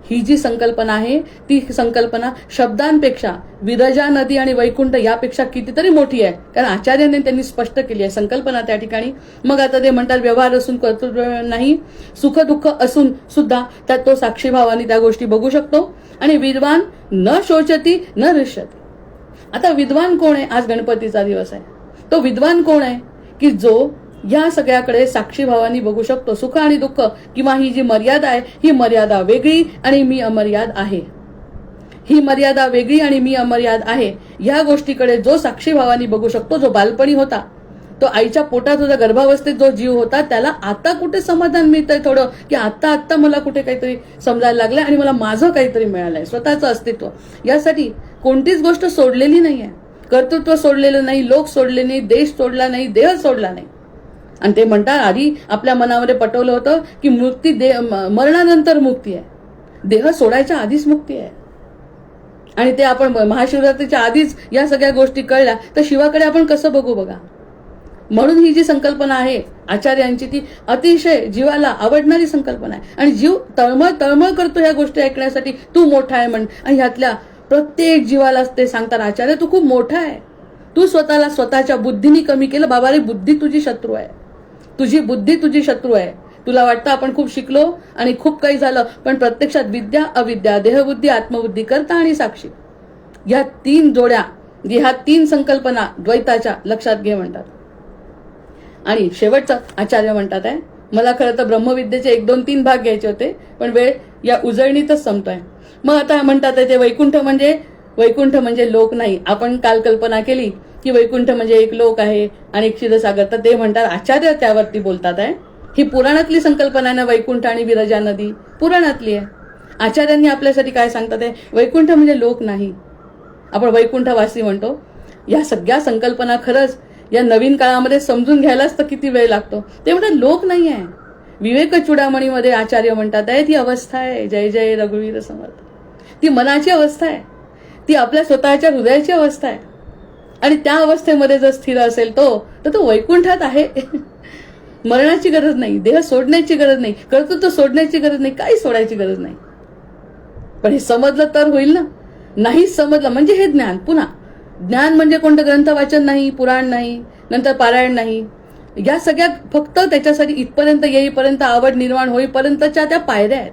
ही जी संकल्पना आहे ती संकल्पना शब्दांपेक्षा विरजा नदी आणि वैकुंठ यापेक्षा कितीतरी मोठी आहे, कारण आचार्याने त्यांनी स्पष्ट केली आहे संकल्पना त्या ठिकाणी. मग आता ते म्हणतात व्यवहार असून कर्तृत्व नाही, सुख दुःख असून सुद्धा त्यात तो साक्षीभावाने त्या गोष्टी बघू शकतो. आणि विद्वान न शोचती न हृष्यती. आता विद्वान कोण आहे? आज गणपतीचा दिवस आहे. तो विद्वान कोण आहे की जो या सगळ्याकडे साक्षीभावानी बघू शकतो. सुख आणि दुःख किंवा ही जी मर्यादा आहे ही मर्यादा वेगळी आणि मी अमर्याद आहे. ही मर्यादा वेगळी आणि मी अमर्याद आहे या गोष्टीकडे जो साक्षीभावानी बघू शकतो. जो बालपणी होता, तो आईच्या पोटात होता, गर्भावस्थेत जो जीव होता, त्याला आता कुठे समाधान मिळतंय थोडं की आता मला कुठे काहीतरी समजायला लागलंय आणि मला माझं काहीतरी मिळालंय, स्वतःचं अस्तित्व. यासाठी कोणतीच गोष्ट सोडलेली नाहीये. कर्तृत्व सोडलेलं नाही, लोक सोडले नाही, देश सोडला नाही, देह सोडला नाही. आणि ते म्हणतात आधी आपल्या मनामध्ये पटवलं होतं की मरणानंतर मुक्ती आहे, देह सोडायच्या आधीच मुक्ती आहे. आणि ते आपण महाशिवरात्रीच्या आधीच या सगळ्या गोष्टी कळल्या तर शिवाकडे आपण कसं बघू बघा. म्हणून ही जी संकल्पना आहे आचार्यांची ती अतिशय जीवाला आवडणारी संकल्पना आहे. आणि जीव तळमळ करतो ह्या गोष्टी ऐकण्यासाठी. तू मोठा आहे म्हण. आणि ह्यातल्या प्रत्येक जीवाला ते सांगतात आचार्य तू खूप मोठा आहे. तू स्वतःला स्वतःच्या बुद्धीने कमी केलं. बाबा रे, बुद्धी तुझी शत्रू आहे. तुझी बुद्धी तुझी शत्रू आहे. तुला वाटतं आपण खूप शिकलो आणि खूप काही झालं, पण प्रत्यक्षात विद्या अविद्या, देहबुद्धी आत्मबुद्धी, कर्ता आणि साक्षी या 3 जोड्या, ह्या 3 संकल्पना द्वैताच्या लक्षात घे म्हणतात. आणि शेवटचं आचार्य म्हणतात आहे, मला खरं तर ब्रह्मविद्येचे 1, 2, 3 भाग घ्यायचे होते, पण वेळ या उजळणीतच संपतोय. मग आता म्हणतात आहे ते वैकुंठ म्हणजे लोक नाही. आपण काल कल्पना केली की वैकुंठ म्हणजे एक लोक आहे आणि एक क्षीरसागर. तर ते म्हणतात आचार्य त्यावरती बोलतात आहे ही पुराणातली संकल्पना आहे ना, वैकुंठ आणि विरजा नदी पुराणातली आहे. आचार्यांनी आपल्यासाठी काय सांगतात आहे, वैकुंठ म्हणजे लोक नाही, आपण वैकुंठवासी म्हणतो. या सगळ्या संकल्पना खरंच या नवीन काळामध्ये समजून घ्यायलाच तर किती वेळ लागतो. ते म्हणतात लोक नाही आहे. विवेक चूडामणीमध्ये आचार्य म्हणतात आहे ती अवस्था आहे. जय जय रघुवीर समर्थ. ती मनाची अवस्था आहे, ती आपल्या स्वतःच्या हृदयाची अवस्था आहे. आणि त्या अवस्थेमध्ये जर स्थिर असेल तर तो वैकुंठात आहे. मरणाची गरज नाही, देह सोडण्याची गरज नाही, कर्तृत्व सोडण्याची गरज नाही, काही सोडायची गरज नाही. पण हे समजलं तर होईल ना. नाही समजलं म्हणजे हे ज्ञान. पुन्हा ज्ञान म्हणजे कोणतं ग्रंथ वाचन नाही, पुराण नाही, नंतर पारायण नाही. या सगळ्या फक्त त्याच्यासाठी इथपर्यंत येईपर्यंत, आवड निर्माण होईपर्यंतच्या त्या पायऱ्या आहेत.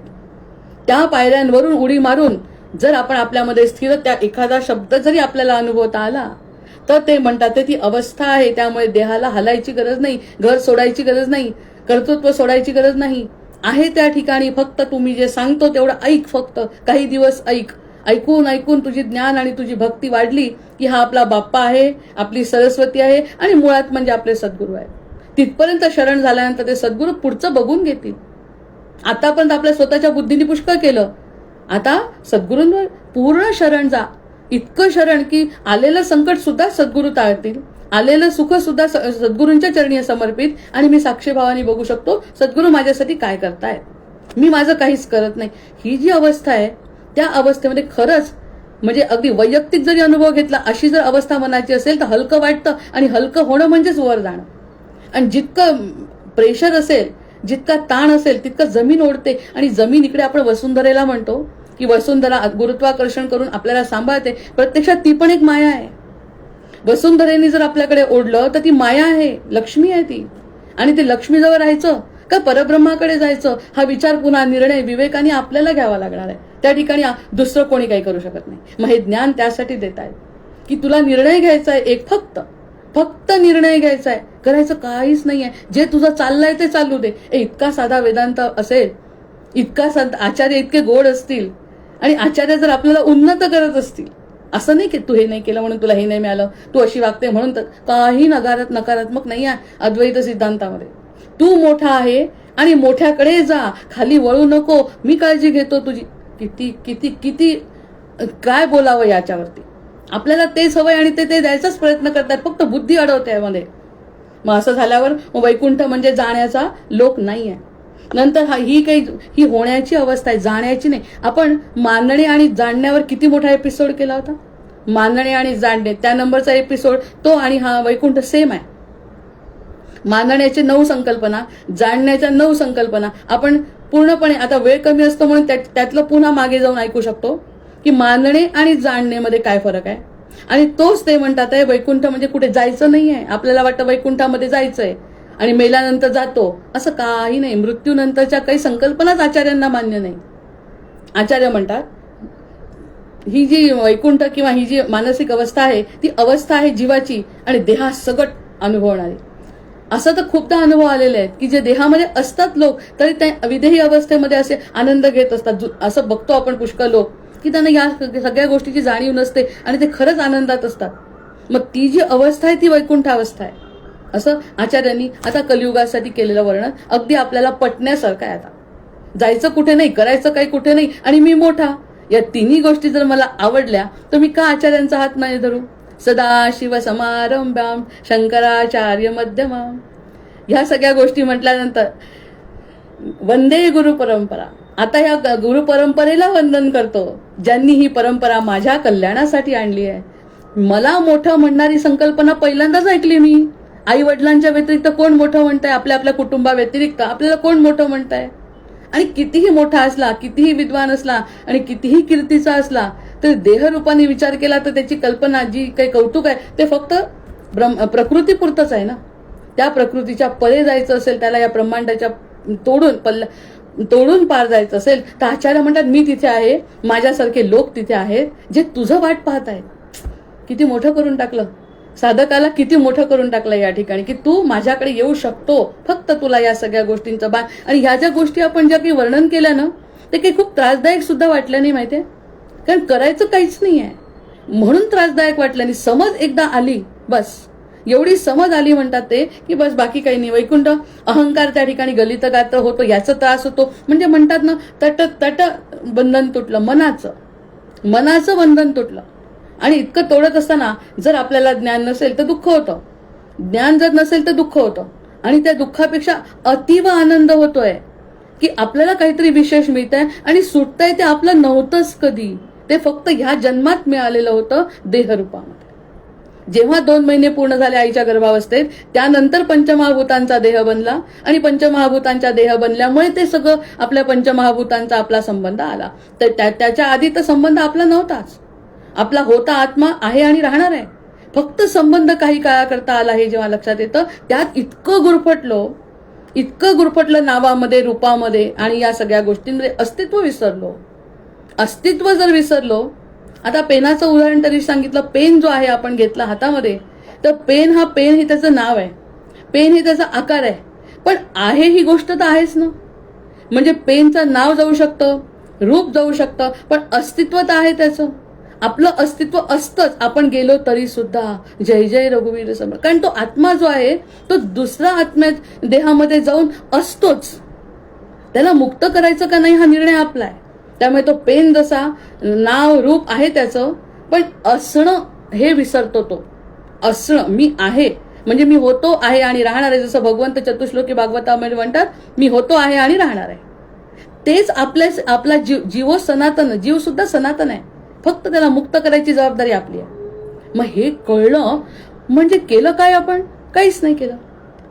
त्या पायऱ्यांवरून उडी मारून जर आपण आपल्यामध्ये स्थिर त्या एखादा शब्द जरी आपल्याला अनुभवता आला तर ते म्हणतात ती अवस्था आहे. त्यामुळे देहाला हलायची गरज नाही, घर सोडायची गरज नाही, कर्तृत्व सोडायची गरज नाही. आहे त्या ठिकाणी फक्त तुम्ही जे सांगतो तेवढं ऐक. फक्त काही दिवस ऐक. ऐकून तुझी ज्ञान आणि तुझी भक्ती वाढली की हा आपला बाप्पा आहे, आपली सरस्वती आहे आणि मुळात म्हणजे आपले सद्गुरू आहे. तिथपर्यंत शरण झाल्यानंतर ते सद्गुरू पुढचं बघून घेतील. आतापर्यंत आपल्या स्वतःच्या बुद्धीने पुष्कळ केलं, आता सद्गुरूंवर पूर्ण शरण जा. इतकं शरण की आलेलं संकट सुद्धा सद्गुरू टाळतील, आलेलं सुख सुद्धा सद्गुरूंच्या चरणी समर्पित. आणि मी साक्षीभावाने बघू शकतो सद्गुरू माझ्यासाठी काय करतायत, मी माझं काहीच करत नाही. ही जी अवस्था आहे त्या अवस्थेमध्ये खरंच म्हणजे अगदी वैयक्तिक जरी अनुभव घेतला, अशी जर अवस्था मनाची असेल तर हलकं वाटतं. आणि हलकं होणं म्हणजेच वर जाणं. आणि जितकं प्रेशर असेल, जितका ताण असेल तितकं जमीन ओढते. आणि जमीन इकडे आपण वसुंधरेला म्हणतो की वसुंधरा गुरुत्वाकर्षण करून आपल्याला सांभाळते. प्रत्यक्षात ती पण एक माया आहे. वसुंधरेने जर आपल्याकडे ओढलं तर ती माया आहे, लक्ष्मी आहे ती. आणि ते लक्ष्मीजवळ राहायचं का परब्रह्माकडे जायचं, हा विचार पुन्हा निर्णय विवेकाने आपल्याला घ्यावा लागणार आहे. त्या ठिकाणी दुसरं कोणी काही करू शकत नाही. मग हे ज्ञान त्यासाठी देत आहे की तुला निर्णय घ्यायचा आहे, एक फक्त निर्णय घ्यायचा आहे, करायचं काहीच नाहीये. जे तुझं चाललंय ते चालू दे. इतका साधा वेदांत असेल, इतका आचार्य इतके गोड असतील, आणि आचार्य जर आपल्याला उन्नत करत असतील, असं नाही की तू हे नाही केलं म्हणून तुला हे नाही मिळालं, तू अशी वागते म्हणून, तर काही नकारात्मक नाही आहे अद्वैत सिद्धांतामध्ये. तू मोठा आहे आणि मोठ्याकडे जा, खाली वळू नको, मी काळजी घेतो तुझी. किती किती किती काय बोलावं याच्यावरती. आपल्याला तेच हवंय आणि ते द्यायचाच प्रयत्न करतात, फक्त बुद्धी अडवते यामध्ये. मग असं झाल्यावर वैकुंठ म्हणजे जाण्याचा लोक नाहीये. नंतर ही होण्याची अवस्था आहे, जाण्याची नाही. आपण मानणे आणि जाणण्यावर किती मोठा एपिसोड केला होता. मानणे आणि जाणणे त्या नंबरचा एपिसोड तो, आणि हा वैकुंठ सेम आहे. मानण्याचे 9 संकल्पना, जाणण्याच्या 9 संकल्पना. आपण पूर्णपणे आता वेळ कमी असतो म्हणून त्यातलं पुन्हा मागे जाऊन ऐकू शकतो की मानणे आणि जाणण्यामध्ये काय फरक आहे. आणि तोच ते म्हणतात आहे वैकुंठ म्हणजे कुठे जायचं नाही आहे. आपल्याला वाटतं वैकुंठामध्ये जायचंय आणि मेल्यानंतर जातो, असं काही नाही. मृत्यूनंतरच्या काही संकल्पनाच आचार्यांना मान्य नाही. आचार्य म्हणतात ही जी वैकुंठ किंवा ही जी मानसिक अवस्था आहे ती अवस्था आहे जीवाची आणि देहासकट अनुभवणारी. असं तर खूपदा अनुभव आलेले आहेत की जे देहामध्ये असतात लोक तरी ते विदेही अवस्थेमध्ये असे आनंद घेत असतात. असं बघतो आपण पुष्कळ लोक की त्यांना या सगळ्या गोष्टीची जाणीव नसते आणि ते खरंच आनंदात असतात. मग ती जी अवस्था आहे ती वैकुंठ अवस्था आहे. असं आचार्यांनी आता कलियुगासाठी केलेलं वर्णन अगदी आपल्याला पटण्यासारखं आहे. आता जायचं कुठे नाही, करायचं काही कुठे नाही, आणि मी मोठा. या तिन्ही गोष्टी जर मला आवडल्या तर मी का आचार्यांचा हात नाही धरू. सदाशिव समारंभाम शंकराचार्य मध्यमाम, ह्या सगळ्या गोष्टी म्हटल्यानंतर वंदे गुरु परंपरा. आता या गुरु परंपरेला वंदन करतो ज्यांनी ही परंपरा माझ्या कल्याणासाठी आणली आहे. मला मोठं म्हणणारी संकल्पना पहिल्यांदाच ऐकली मी. आई वडिलांच्या व्यतिरिक्त कोण मोठं म्हणताय, आपल्या कुटुंबा व्यतिरिक्त आपल्याला कोण मोठं म्हणताय. आणि कितीही मोठा असला, कितीही विद्वान असला आणि कितीही कीर्तीचा असला तर देहरूपाने विचार केला तर त्याची कल्पना जी काही कौतुक आहे ते फक्त प्रकृतीपुरतंच आहे ना. त्या प्रकृतीच्या परे जायचं असेल, त्याला या ब्रह्मांडाच्या तोडून पार जायचं असेल तर आचार्य म्हणतात मी तिथे आहे, माझ्यासारखे लोक तिथे आहेत जे तुझं वाट पाहत आहेत. किती मोठं करून टाकलं साधकाला, किती मोठं करून टाकलं या ठिकाणी की तू माझ्याकडे येऊ शकतो, फक्त तुला या सगळ्या गोष्टींचं बाण. आणि ह्या ज्या गोष्टी आपण ज्या काही वर्णन केल्या ना ते काही खूप त्रासदायक सुद्धा वाटल्या नाही माहितीये, कारण करायचं काहीच नाहीये म्हणून त्रासदायक वाटलं नाही. समज एकदा आली बस, एवढी समज आली म्हणतात ते की बस, बाकी काही नाही. वैकुंठ अहंकार त्या ठिकाणी गलित गात्र होतो, याचा त्रास होतो. म्हणजे म्हणतात ना तट बंधन तुटलं, मनाचं बंधन तुटलं. आणि इतकं तोडत असताना जर आपल्याला ज्ञान नसेल तर दुःख होतं, ज्ञान जर नसेल तर दुःख होतं. आणि त्या दुःखापेक्षा अतीव आनंद होतोय की आपल्याला काहीतरी विशेष मिळतंय आणि सुटतंय. ते आपलं नव्हतंच कधी, ते फक्त ह्या जन्मात मिळालेलं होतं देहरूपामध्ये. जेव्हा 2 महिने पूर्ण झाले आईच्या गर्भावस्थेत, त्यानंतर पंचमहाभूतांचा देह बनला आणि पंचमहाभूतांच्या देह बनल्यामुळे ते सगळं आपल्या पंचमहाभूतांचा आपला संबंध आला. तर त्याच्या आधी तर संबंध आपला नव्हताच. आपला होता आत्मा आहे आणि राहणार आहे, फक्त संबंध काही काळाकरता आला हे जेव्हा लक्षात येतं त्यात इतकं गुरफटलं नावामध्ये, रूपामध्ये आणि या सगळ्या गोष्टींमध्ये अस्तित्व जर विसरलो. आता पेनाचं उदाहरण तरी सांगितलं. पेन जो आहे आपण घेतला हातामध्ये, तर पेन हे त्याचं नाव आहे, पेन हे त्याचा आकार आहे, पण आहे ही गोष्ट तर आहेच ना. म्हणजे पेनचं नाव जाऊ शकतं, रूप जाऊ शकतं, पण अस्तित्व तर आहे त्याचं. आपलं अस्तित्व असतंच आपण गेलो तरी सुद्धा. जय जय रघुवीर समर्थ. कारण तो आत्मा जो आहे तो दुसरा आत्म्यात देहामध्ये जाऊन असतोच. त्याला मुक्त करायचं का नाही हा निर्णय आपला आहे. त्यामुळे तो पेन जसा नाव रूप आहे त्याचं, पण असणं हे विसरतो. तो असणं मी आहे म्हणजे मी होतो आहे आणि राहणार आहे. जसं भगवंत चतुश्लोकी भागवतामध्ये म्हणतात मी होतो आहे आणि राहणार आहे. तेच आपला जीव सनातन, जीव सुद्धा सनातन आहे, फक्त त्याला मुक्त करायची जबाबदारी आपली आहे. मग हे कळलं म्हणजे केलं काय आपण? काहीच नाही केलं.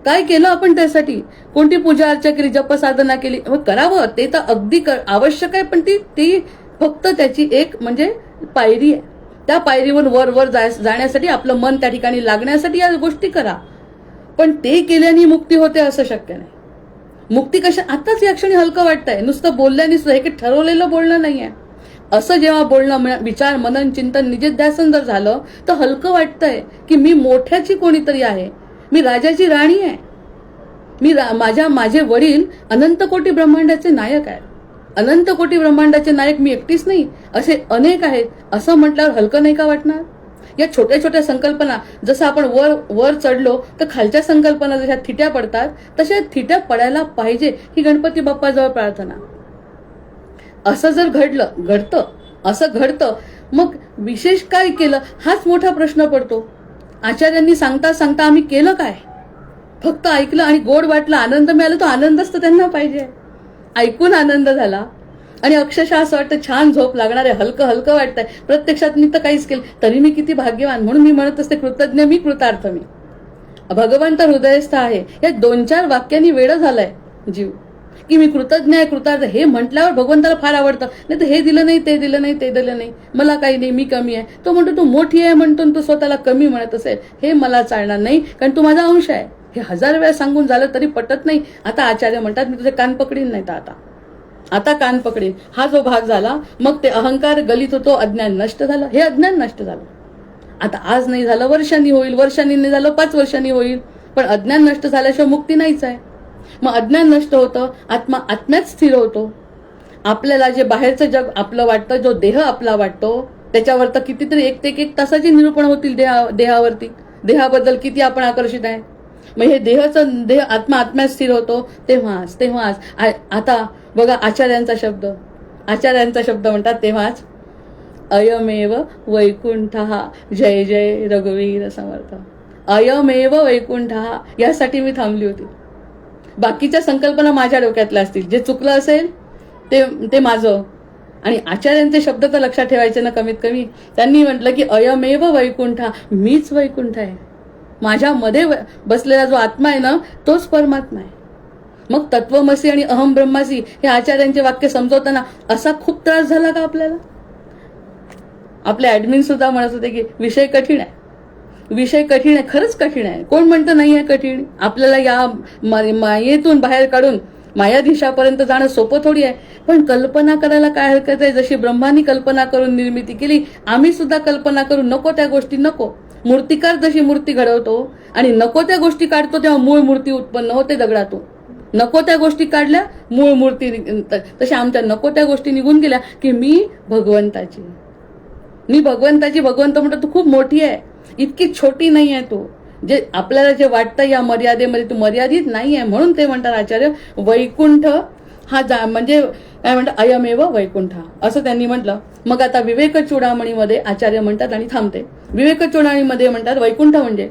काय केलं आपण त्यासाठी? कोणती पूजा अर्चा केली, जप साधना केली? करावं ते तर अगदी आवश्यक आहे, पण ती फक्त त्याची एक म्हणजे पायरी आहे. त्या पायरीवर वर जाण्यासाठी आपलं मन त्या ठिकाणी लागण्यासाठी या गोष्टी करा. पण ते केल्याने मुक्ती होते असं शक्य नाही. मुक्ती कशा आताच या क्षणी हलकं वाटतंय, नुसतं बोलल्याने सुद्धा, हे काही ठरवलेलं बोलणं नाहीये. असं जेव्हा बोलणं, विचार, मनन, चिंतन, निजिध्यासन जर झालं तर हलकं वाटतंय की मी मोठ्याची कोणीतरी आहे, मी राजाची राणी आहे, माझे वडील अनंत कोटी ब्रह्मांडाचे नायक आहेत. अनंत कोटी ब्रह्मांडाचे नायक मी एकटीच नाही, असे अनेक आहेत. असं म्हटल्यावर हलकं नाही का वाटणार? या छोट्या छोट्या संकल्पना, जसं आपण वर वर चढलो तर खालच्या संकल्पना जशा थिट्या पडतात तशा थिट्या पडायला पाहिजे, ही गणपती बाप्पाजवळ प्रार्थना. असं जर घडतं, असं घडतं, मग विशेष काय केलं हाच मोठा प्रश्न पडतो. आचार्यांनी सांगता सांगता आम्ही केलं काय? फक्त ऐकलं आणि गोड वाटलं, आनंद मिळाला, तो आनंदच तर त्यांना पाहिजे. ऐकून आनंद झाला आणि अक्षरशः असं वाटतं छान झोप लागणार आहे, हलकं हलकं वाटतंय. प्रत्यक्षात मी तर काहीच केलं तरी मी किती भाग्यवान. म्हणून मी म्हणत असते, कृतज्ञ मी, कृतार्थ मी. भगवंत हृदयस्थ आहे. या 2-4 वाक्यांनी वेळ झालाय जीव, की मी कृतज्ञ आहे, कृतार्थ. हे म्हटल्यावर भगवंताला फार आवडतं. नाही तर हे दिलं नाही, ते दिलं नाही, ते दिलं नाही, मला काही नाही, मी कमी आहे. तो म्हणतो तू मोठी आहे म्हणतो, तू स्वतःला कमी म्हणत असेल, हे मला चालणार नाही, कारण तू माझा अंश आहे. हे 1000 वेळा सांगून झालं तरी पटत नाही. आता आचार्य म्हणतात, मी तुझे कान पकडीन, नाही तर आता कान पकडीन. हा जो भाग झाला, मग ते अहंकार गलित होतो, अज्ञान नष्ट झालं. हे अज्ञान नष्ट झालं. आता आज नाही झालं, वर्षांनी होईल, वर्षांनी नाही झालं, 5 वर्षांनी होईल, पण अज्ञान नष्ट झाल्याशिवाय मुक्ती नाहीच आहे. मग अज्ञान नष्ट होतं, आत्मा आत्म्यात स्थिर होतो. आपल्याला जे बाहेरचं जग आपलं वाटतं, जो देह आपला वाटतो, त्याच्यावर तर कितीतरी 1 ते 1 तासाची निरूपण होतील देहावरती. देहाबद्दल किती आपण आकर्षित आहे. मग हे देह आत्मा आत्म्यात स्थिर होतो, तेव्हाच आता बघा आचार्यांचा शब्द म्हणतात, तेव्हाच अयमेव वैकुंठः, जय जय रघुवीर समर्थ. अयमेव वैकुंठः, यासाठी मी थांबली होती. बाकीच्या संकल्पना माझ्या डोक्यातल्या असतील, जे चुकलं असेल ते माझं. आणि आचार्यांचे शब्द तर लक्षात ठेवायचे ना कमीत कमी. त्यांनी म्हटलं की अयमेव वैकुंठः, मीच वैकुंठ आहे. माझ्यामध्ये बसलेला जो आत्मा आहे ना, तोच परमात्मा आहे. मग तत्वमसी आणि अहम ब्रह्मासी हे आचार्यांचे वाक्य समजवताना असा खूप त्रास झाला का आपल्याला? आपले ऍडमिन सुद्धा म्हणत होते की विषय कठीण आहे, खरंच कठीण आहे. कोण म्हणतं नाही आहे कठीण? आपल्याला या मायेतून बाहेर काढून मायाधीशापर्यंत जाणं सोपं थोडी आहे. पण कल्पना करायला काय हरकत आहे? जशी ब्रह्मानी कल्पना करून निर्मिती केली, आम्ही सुद्धा कल्पना करू. नको त्या गोष्टी नको. मूर्तिकार जशी मूर्ती घडवतो आणि नको त्या गोष्टी काढतो, तेव्हा मूळ मूर्ती उत्पन्न होते दगडातून. नको त्या गोष्टी काढल्या, मूळ मूर्ती. तशा आमच्या नको त्या गोष्टी निघून गेल्या की मी भगवंत म्हणतो तू खूप मोठी आहे, इतकी छोटी नाही आहे तू. जे आपल्याला जे वाटतं या मर्यादेमध्ये तू मर्यादित नाही आहे. म्हणून ते म्हणतात आचार्य, वैकुंठ हा म्हणजे काय म्हणतात, अयमेव वैकुंठ, असं त्यांनी म्हटलं. मग आता विवेक चूडामणीमध्ये आचार्य म्हणतात, आणि थांबते, विवेक चूडामणीमध्ये म्हणतात वैकुंठ म्हणजे,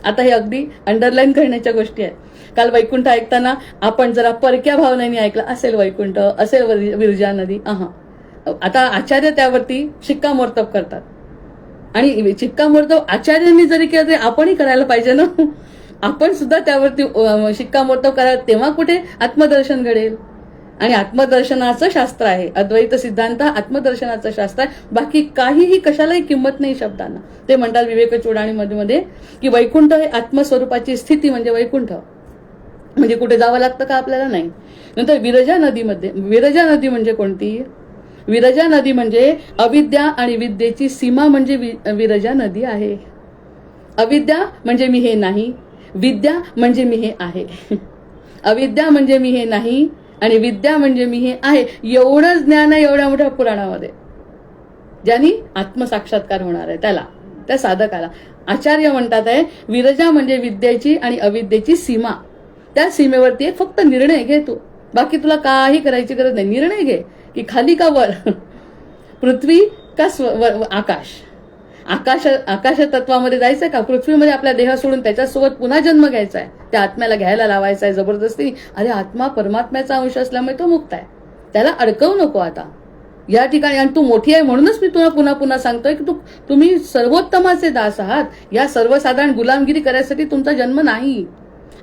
आता हे अगदी अंडरलाईन करण्याच्या गोष्टी आहेत. काल वैकुंठ ऐकताना आपण जरा परक्या भावनेने ऐकलं असेल, वैकुंठ असेल विरजा नदी. आता आचार्य त्यावरती शिक्कामोर्तब करतात. आणि शिक्कामोर्तब आचार्यांनी जरी केलं तरी आपणही करायला पाहिजे ना. आपण सुद्धा त्यावरती शिक्कामोर्तब करायला, तेव्हा कुठे आत्मदर्शन घडेल. आणि आत्मदर्शनाचं शास्त्र आहे, अद्वैत सिद्धांत आत्मदर्शनाचं शास्त्र आहे. बाकी काहीही कशालाही किंमत नाही शब्दांना. ते म्हणतात विवेक चूडामणीमध्ये की वैकुंठ हे आत्मस्वरूपाची स्थिती म्हणजे वैकुंठ. म्हणजे कुठे जावं लागतं का आपल्याला? नाही. नंतर विरजा नदी म्हणजे कोणती? विरजा नदी म्हणजे अविद्या आणि विद्येची सीमा म्हणजे विरजा नदी आहे. अविद्या म्हणजे मी हे नाही, विद्या म्हणजे मी हे आहे. अविद्या म्हणजे मी हे नाही आणि विद्या म्हणजे मी हे आहे. एवढंच ज्ञान आहे एवढ्या मोठ्या पुराणामध्ये, ज्यांनी आत्मसाक्षात्कार होणार आहे त्याला, त्या साधकाला. आचार्य म्हणतात आहे विरजा म्हणजे विद्येची आणि अविद्येची सीमा. त्या सीमेवरती एक फक्त निर्णय घे तू, बाकी तुला काही करायची गरज नाही. निर्णय घे की खाली का वर, पृथ्वी का आकाश तत्वामध्ये जायचंय का, पृथ्वीमध्ये आपला देह सोडून त्याच्यासोबत पुन्हा जन्म घ्यायचा आहे, त्या आत्म्याला घ्यायला लावायचा आहे जबरदस्ती. अरे आत्मा परमात्म्याचा अंश असल्यामुळे तो मुक्त आहे, त्याला अडकवू नको आता या ठिकाणी. आणि तू मोठी आहे म्हणूनच मी तुला पुन्हा पुन्हा सांगतोय की तुम्ही सर्वोत्तमाचे दास आहात. या सर्वसाधारण गुलामगिरी करायसाठी तुमचा जन्म नाही.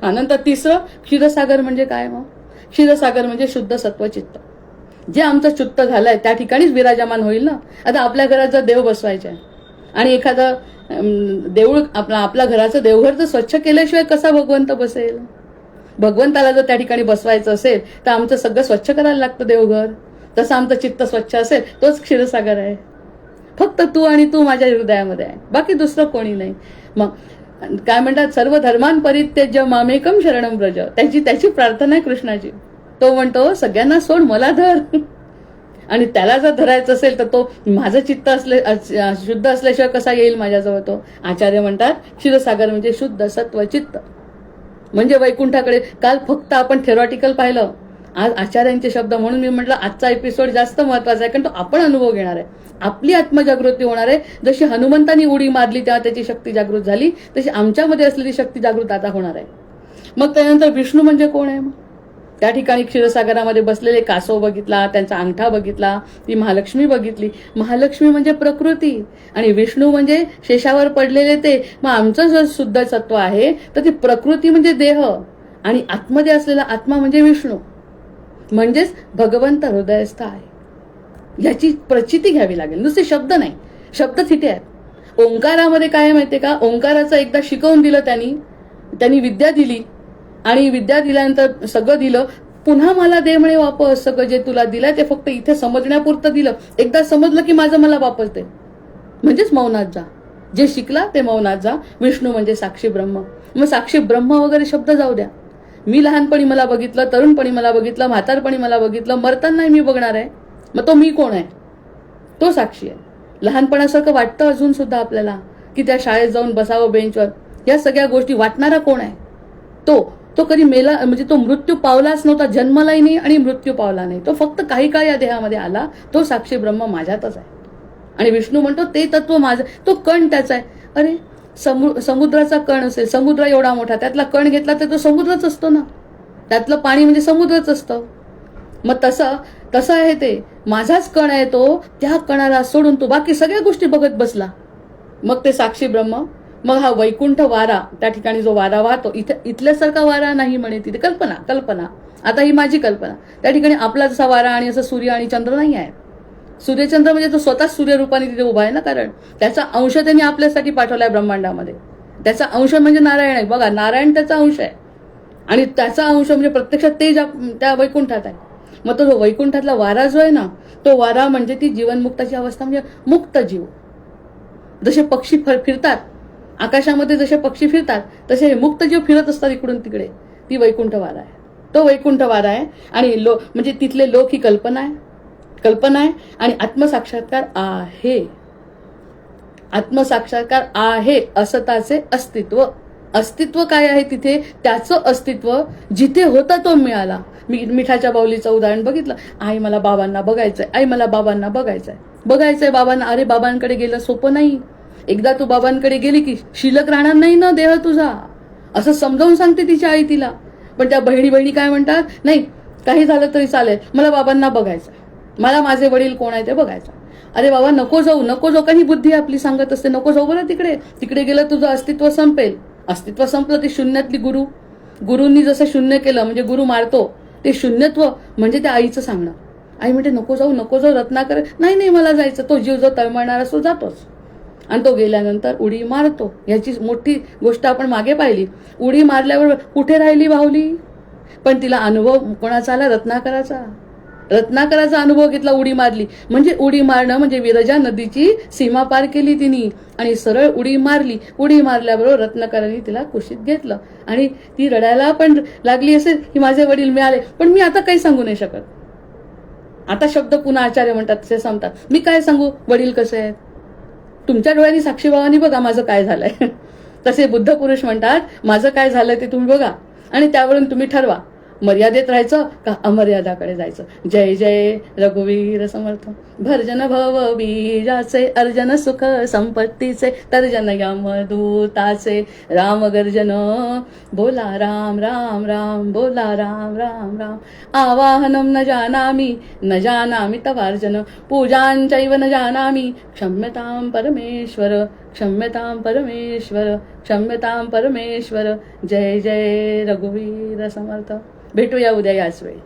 नंतर तिसरं, क्षीरसागर म्हणजे काय? मग क्षीरसागर म्हणजे शुद्ध सत्वचित्त, जे आमचं चित्त झालंय त्या ठिकाणीच विराजमान होईल ना. आता आपल्या घरात जर देव बसवायचे आहे आणि एखादं देऊळ आपल्या घराचं देवघर जर स्वच्छ केल्याशिवाय कसा भगवंत बसेल? भगवंताला जर त्या ठिकाणी बसवायचं असेल तर आमचं सगळं स्वच्छ करायला लागतं देवघर. तसं आमचं चित्त स्वच्छ असेल तोच क्षीरसागर आहे. फक्त तू आणि तू माझ्या हृदयामध्ये आहे, बाकी दुसरं कोणी नाही. मग काय म्हणतात, सर्व धर्मान परित्यज्य मामेकम शरणम व्रज. त्याची प्रार्थना आहे कृष्णाची. तो म्हणतो सगळ्यांना सोड, मला धर. आणि त्याला जर धरायचं असेल तर तो माझं चित्त शुद्ध असल्याशिवाय कसा येईल माझ्याजवळ तो? आचार्य म्हणतात क्षीरसागर म्हणजे शुद्ध सत्व चित्त, म्हणजे वैकुंठाकडे. काल फक्त आपण थेरॉटिकल पाहिलं, आज आचार्यांचे शब्द. म्हणून मी म्हटलं आजचा एपिसोड जास्त महत्वाचा आहे, कारण तो आपण अनुभव घेणार आहे. आपली आत्मजागृती होणार आहे. जशी हनुमंतांनी उडी मारली तेव्हा त्याची शक्ती जागृत झाली, तशी आमच्यामध्ये असलेली शक्ती जागृत आता होणार आहे. मग त्यानंतर विष्णू म्हणजे कोण आहे? त्या ठिकाणी क्षीरसागरामध्ये बसलेले कासव बघितला, त्यांचा अंगठा बघितला, ती महालक्ष्मी बघितली. महालक्ष्मी म्हणजे प्रकृती आणि विष्णू म्हणजे शेषावर पडलेले ते. मग आमचं जर शुद्ध सत्व आहे तर ती प्रकृती म्हणजे देह आणि आतमध्ये असलेला आत्मा म्हणजे विष्णू, म्हणजेच भगवंत हृदयस्थ आहे. याची प्रचिती घ्यावी लागेल, नुसते शब्द नाही. शब्द थिटे आहेत. ओंकारामध्ये काय माहितीये का, ओंकाराचं एकदा शिकवून दिलं त्यांनी विद्या दिली आणि विद्या दिल्यानंतर सगळं दिलं. पुन्हा मला दे म्हणे वापस, सगळं जे तुला दिलंय ते फक्त इथे समजण्यापुरतं दिलं. एकदा समजलं की माझं मला वापस दे. म्हणजेच मौनात जा, जे शिकला ते मौनात जा. विष्णू म्हणजे साक्षी ब्रह्म. मग साक्षी ब्रह्म वगैरे शब्द जाऊ द्या. मी लहानपणी मला बघितलं, तरुणपणी मला बघितलं, म्हातारपणी मला बघितलं, मरताना मी बघणार आहे. मग तो मी कोण आहे? तो साक्षी आहे. लहानपणासारखं वाटतं अजून सुद्धा आपल्याला की त्या शाळेत जाऊन बसावं बेंचवर. या सगळ्या गोष्टी वाटणारा कोण आहे? तो कधी मेला, म्हणजे तो मृत्यू पावलाच नव्हता, जन्मलाही नाही आणि मृत्यू पावला नाही. तो फक्त काही काळ या देहामध्ये आला. तो साक्षी ब्रह्म माझ्यातच आहे. आणि विष्णू म्हणतो ते तत्व माझं, तो कण त्याचा आहे. अरे समुद्राचा कण असेल, समुद्र एवढा मोठा, त्यातला कण घेतला तर तो समुद्रच असतो ना. त्यातलं पाणी म्हणजे समुद्रच असतं. मग तसं आहे ते. माझाच कण आहे तो. त्या कणाला सोडून तो बाकी सगळ्या गोष्टी बघत बसला. मग ते साक्षी ब्रह्म. मग हा वैकुंठ वारा, त्या ठिकाणी जो वारा वाहतो, इथल्यासारखा वारा नाही म्हणे तिथे. कल्पना. आता ही माझी कल्पना. त्या ठिकाणी आपला जसा वारा आणि असं सूर्य आणि चंद्र नाही आहे. सूर्यचंद्र म्हणजे तो स्वतःच सूर्यरूपाने तिथे उभा आहे ना, कारण त्याचा अंश त्यांनी आपल्यासाठी पाठवलाय ब्रह्मांडामध्ये. त्याचा अंश म्हणजे नारायण आहे. बघा, नारायण त्याचा अंश आहे आणि त्याचा अंश म्हणजे प्रत्यक्षात ते त्या वैकुंठात आहे. मग तो जो वैकुंठातला वारा जो आहे ना, तो वारा म्हणजे ती जीवनमुक्ताची अवस्था, म्हणजे मुक्त जीव. जसे पक्षी फिरतात आकाशामध्ये, जसे पक्षी फिरतात तसे मुक्त जीव फिरत असतात इकडून तिकडे. ती वैकुंठ वारा आहे. तो वैकुंठ वारा आहे. आणि म्हणजे तिथले लोक ही कल्पना आहे आणि आत्मसाक्षात्कार आहे. आत्मसाक्षात्कार आहे असताचे अस्तित्व काय आहे तिथे? त्याचं अस्तित्व जिथे होता तो मिळाला. मी मिठाच्या बाहुलीचं उदाहरण बघितलं. आई मला बाबांना बघायचंय बाबांना. अरे बाबांकडे गेलं सोपं नाही. एकदा तू बाबांकडे गेली की शिल्लक राहणार नाही ना देह तुझा, असं समजावून सांगते तिची आई तिला. पण त्या बहिणी काय म्हणतात, नाही काही झालं तरी चालेल, मला बाबांना बघायचं, मला माझे वडील कोण आहे ते बघायचं. अरे बाबा नको जाऊ, काही बुद्धी आपली सांगत असते नको जाऊ बरं तिकडे गेलं तुझं अस्तित्व संपेल. अस्तित्व संपलं ते शून्यातली गुरुंनी जसं शून्य केलं, म्हणजे गुरु मारतो ते शून्यत्व, म्हणजे त्या आईचं सांगणं. आई म्हणते नको जाऊ रत्नाकर. नाही मला जायचं. तो जीव जो तळमळणार असतो जातोच आणि तो गेल्यानंतर उडी मारतो. याची मोठी गोष्ट आपण मागे पाहिली. उडी मारल्यावर कुठे राहिली बाहुली? पण तिला अनुभव कोणाचा आला? रत्नाकराचा अनुभव घेतला. उडी मारली म्हणजे उडी मारणं म्हणजे विरजा नदीची सीमा पार केली तिने आणि सरळ उडी मारली. उडी मारल्याबरोबर रत्नाकरांनी तिला कुशीत घेतलं आणि ती रडायला पण लागली असेल की माझे वडील मिळाले. पण मी आता काही सांगू नाही शकत. आता शब्द पुन्हा आचार्य म्हणतात तसे सांगतात. मी काय सांगू वडील कसे आहेत? तुमच्या डोळ्यांनी साक्षीभावानी बघा माझं काय झालंय. तसे बुद्ध पुरुष म्हणतात माझं काय झालंय ते तुम्ही बघा आणि त्यावरून तुम्ही ठरवा मर्यादेत राहायचं का अमर्यादाकडे जायचं. जय जय रघुवीर समर्थ. भर्जन भव बीजाचे अर्जन सुख संपत्तीचे तर्जन यमदूताचे राम गर्जन बोला राम राम राम बोला राम राम राम. आवाहनम न जानामि तवार्जन पूजांचैव न जानामि क्षम्यतां परमेश्वर. जय जय रघुवीर समर्थ. भेटूया उद्या याच वेळी.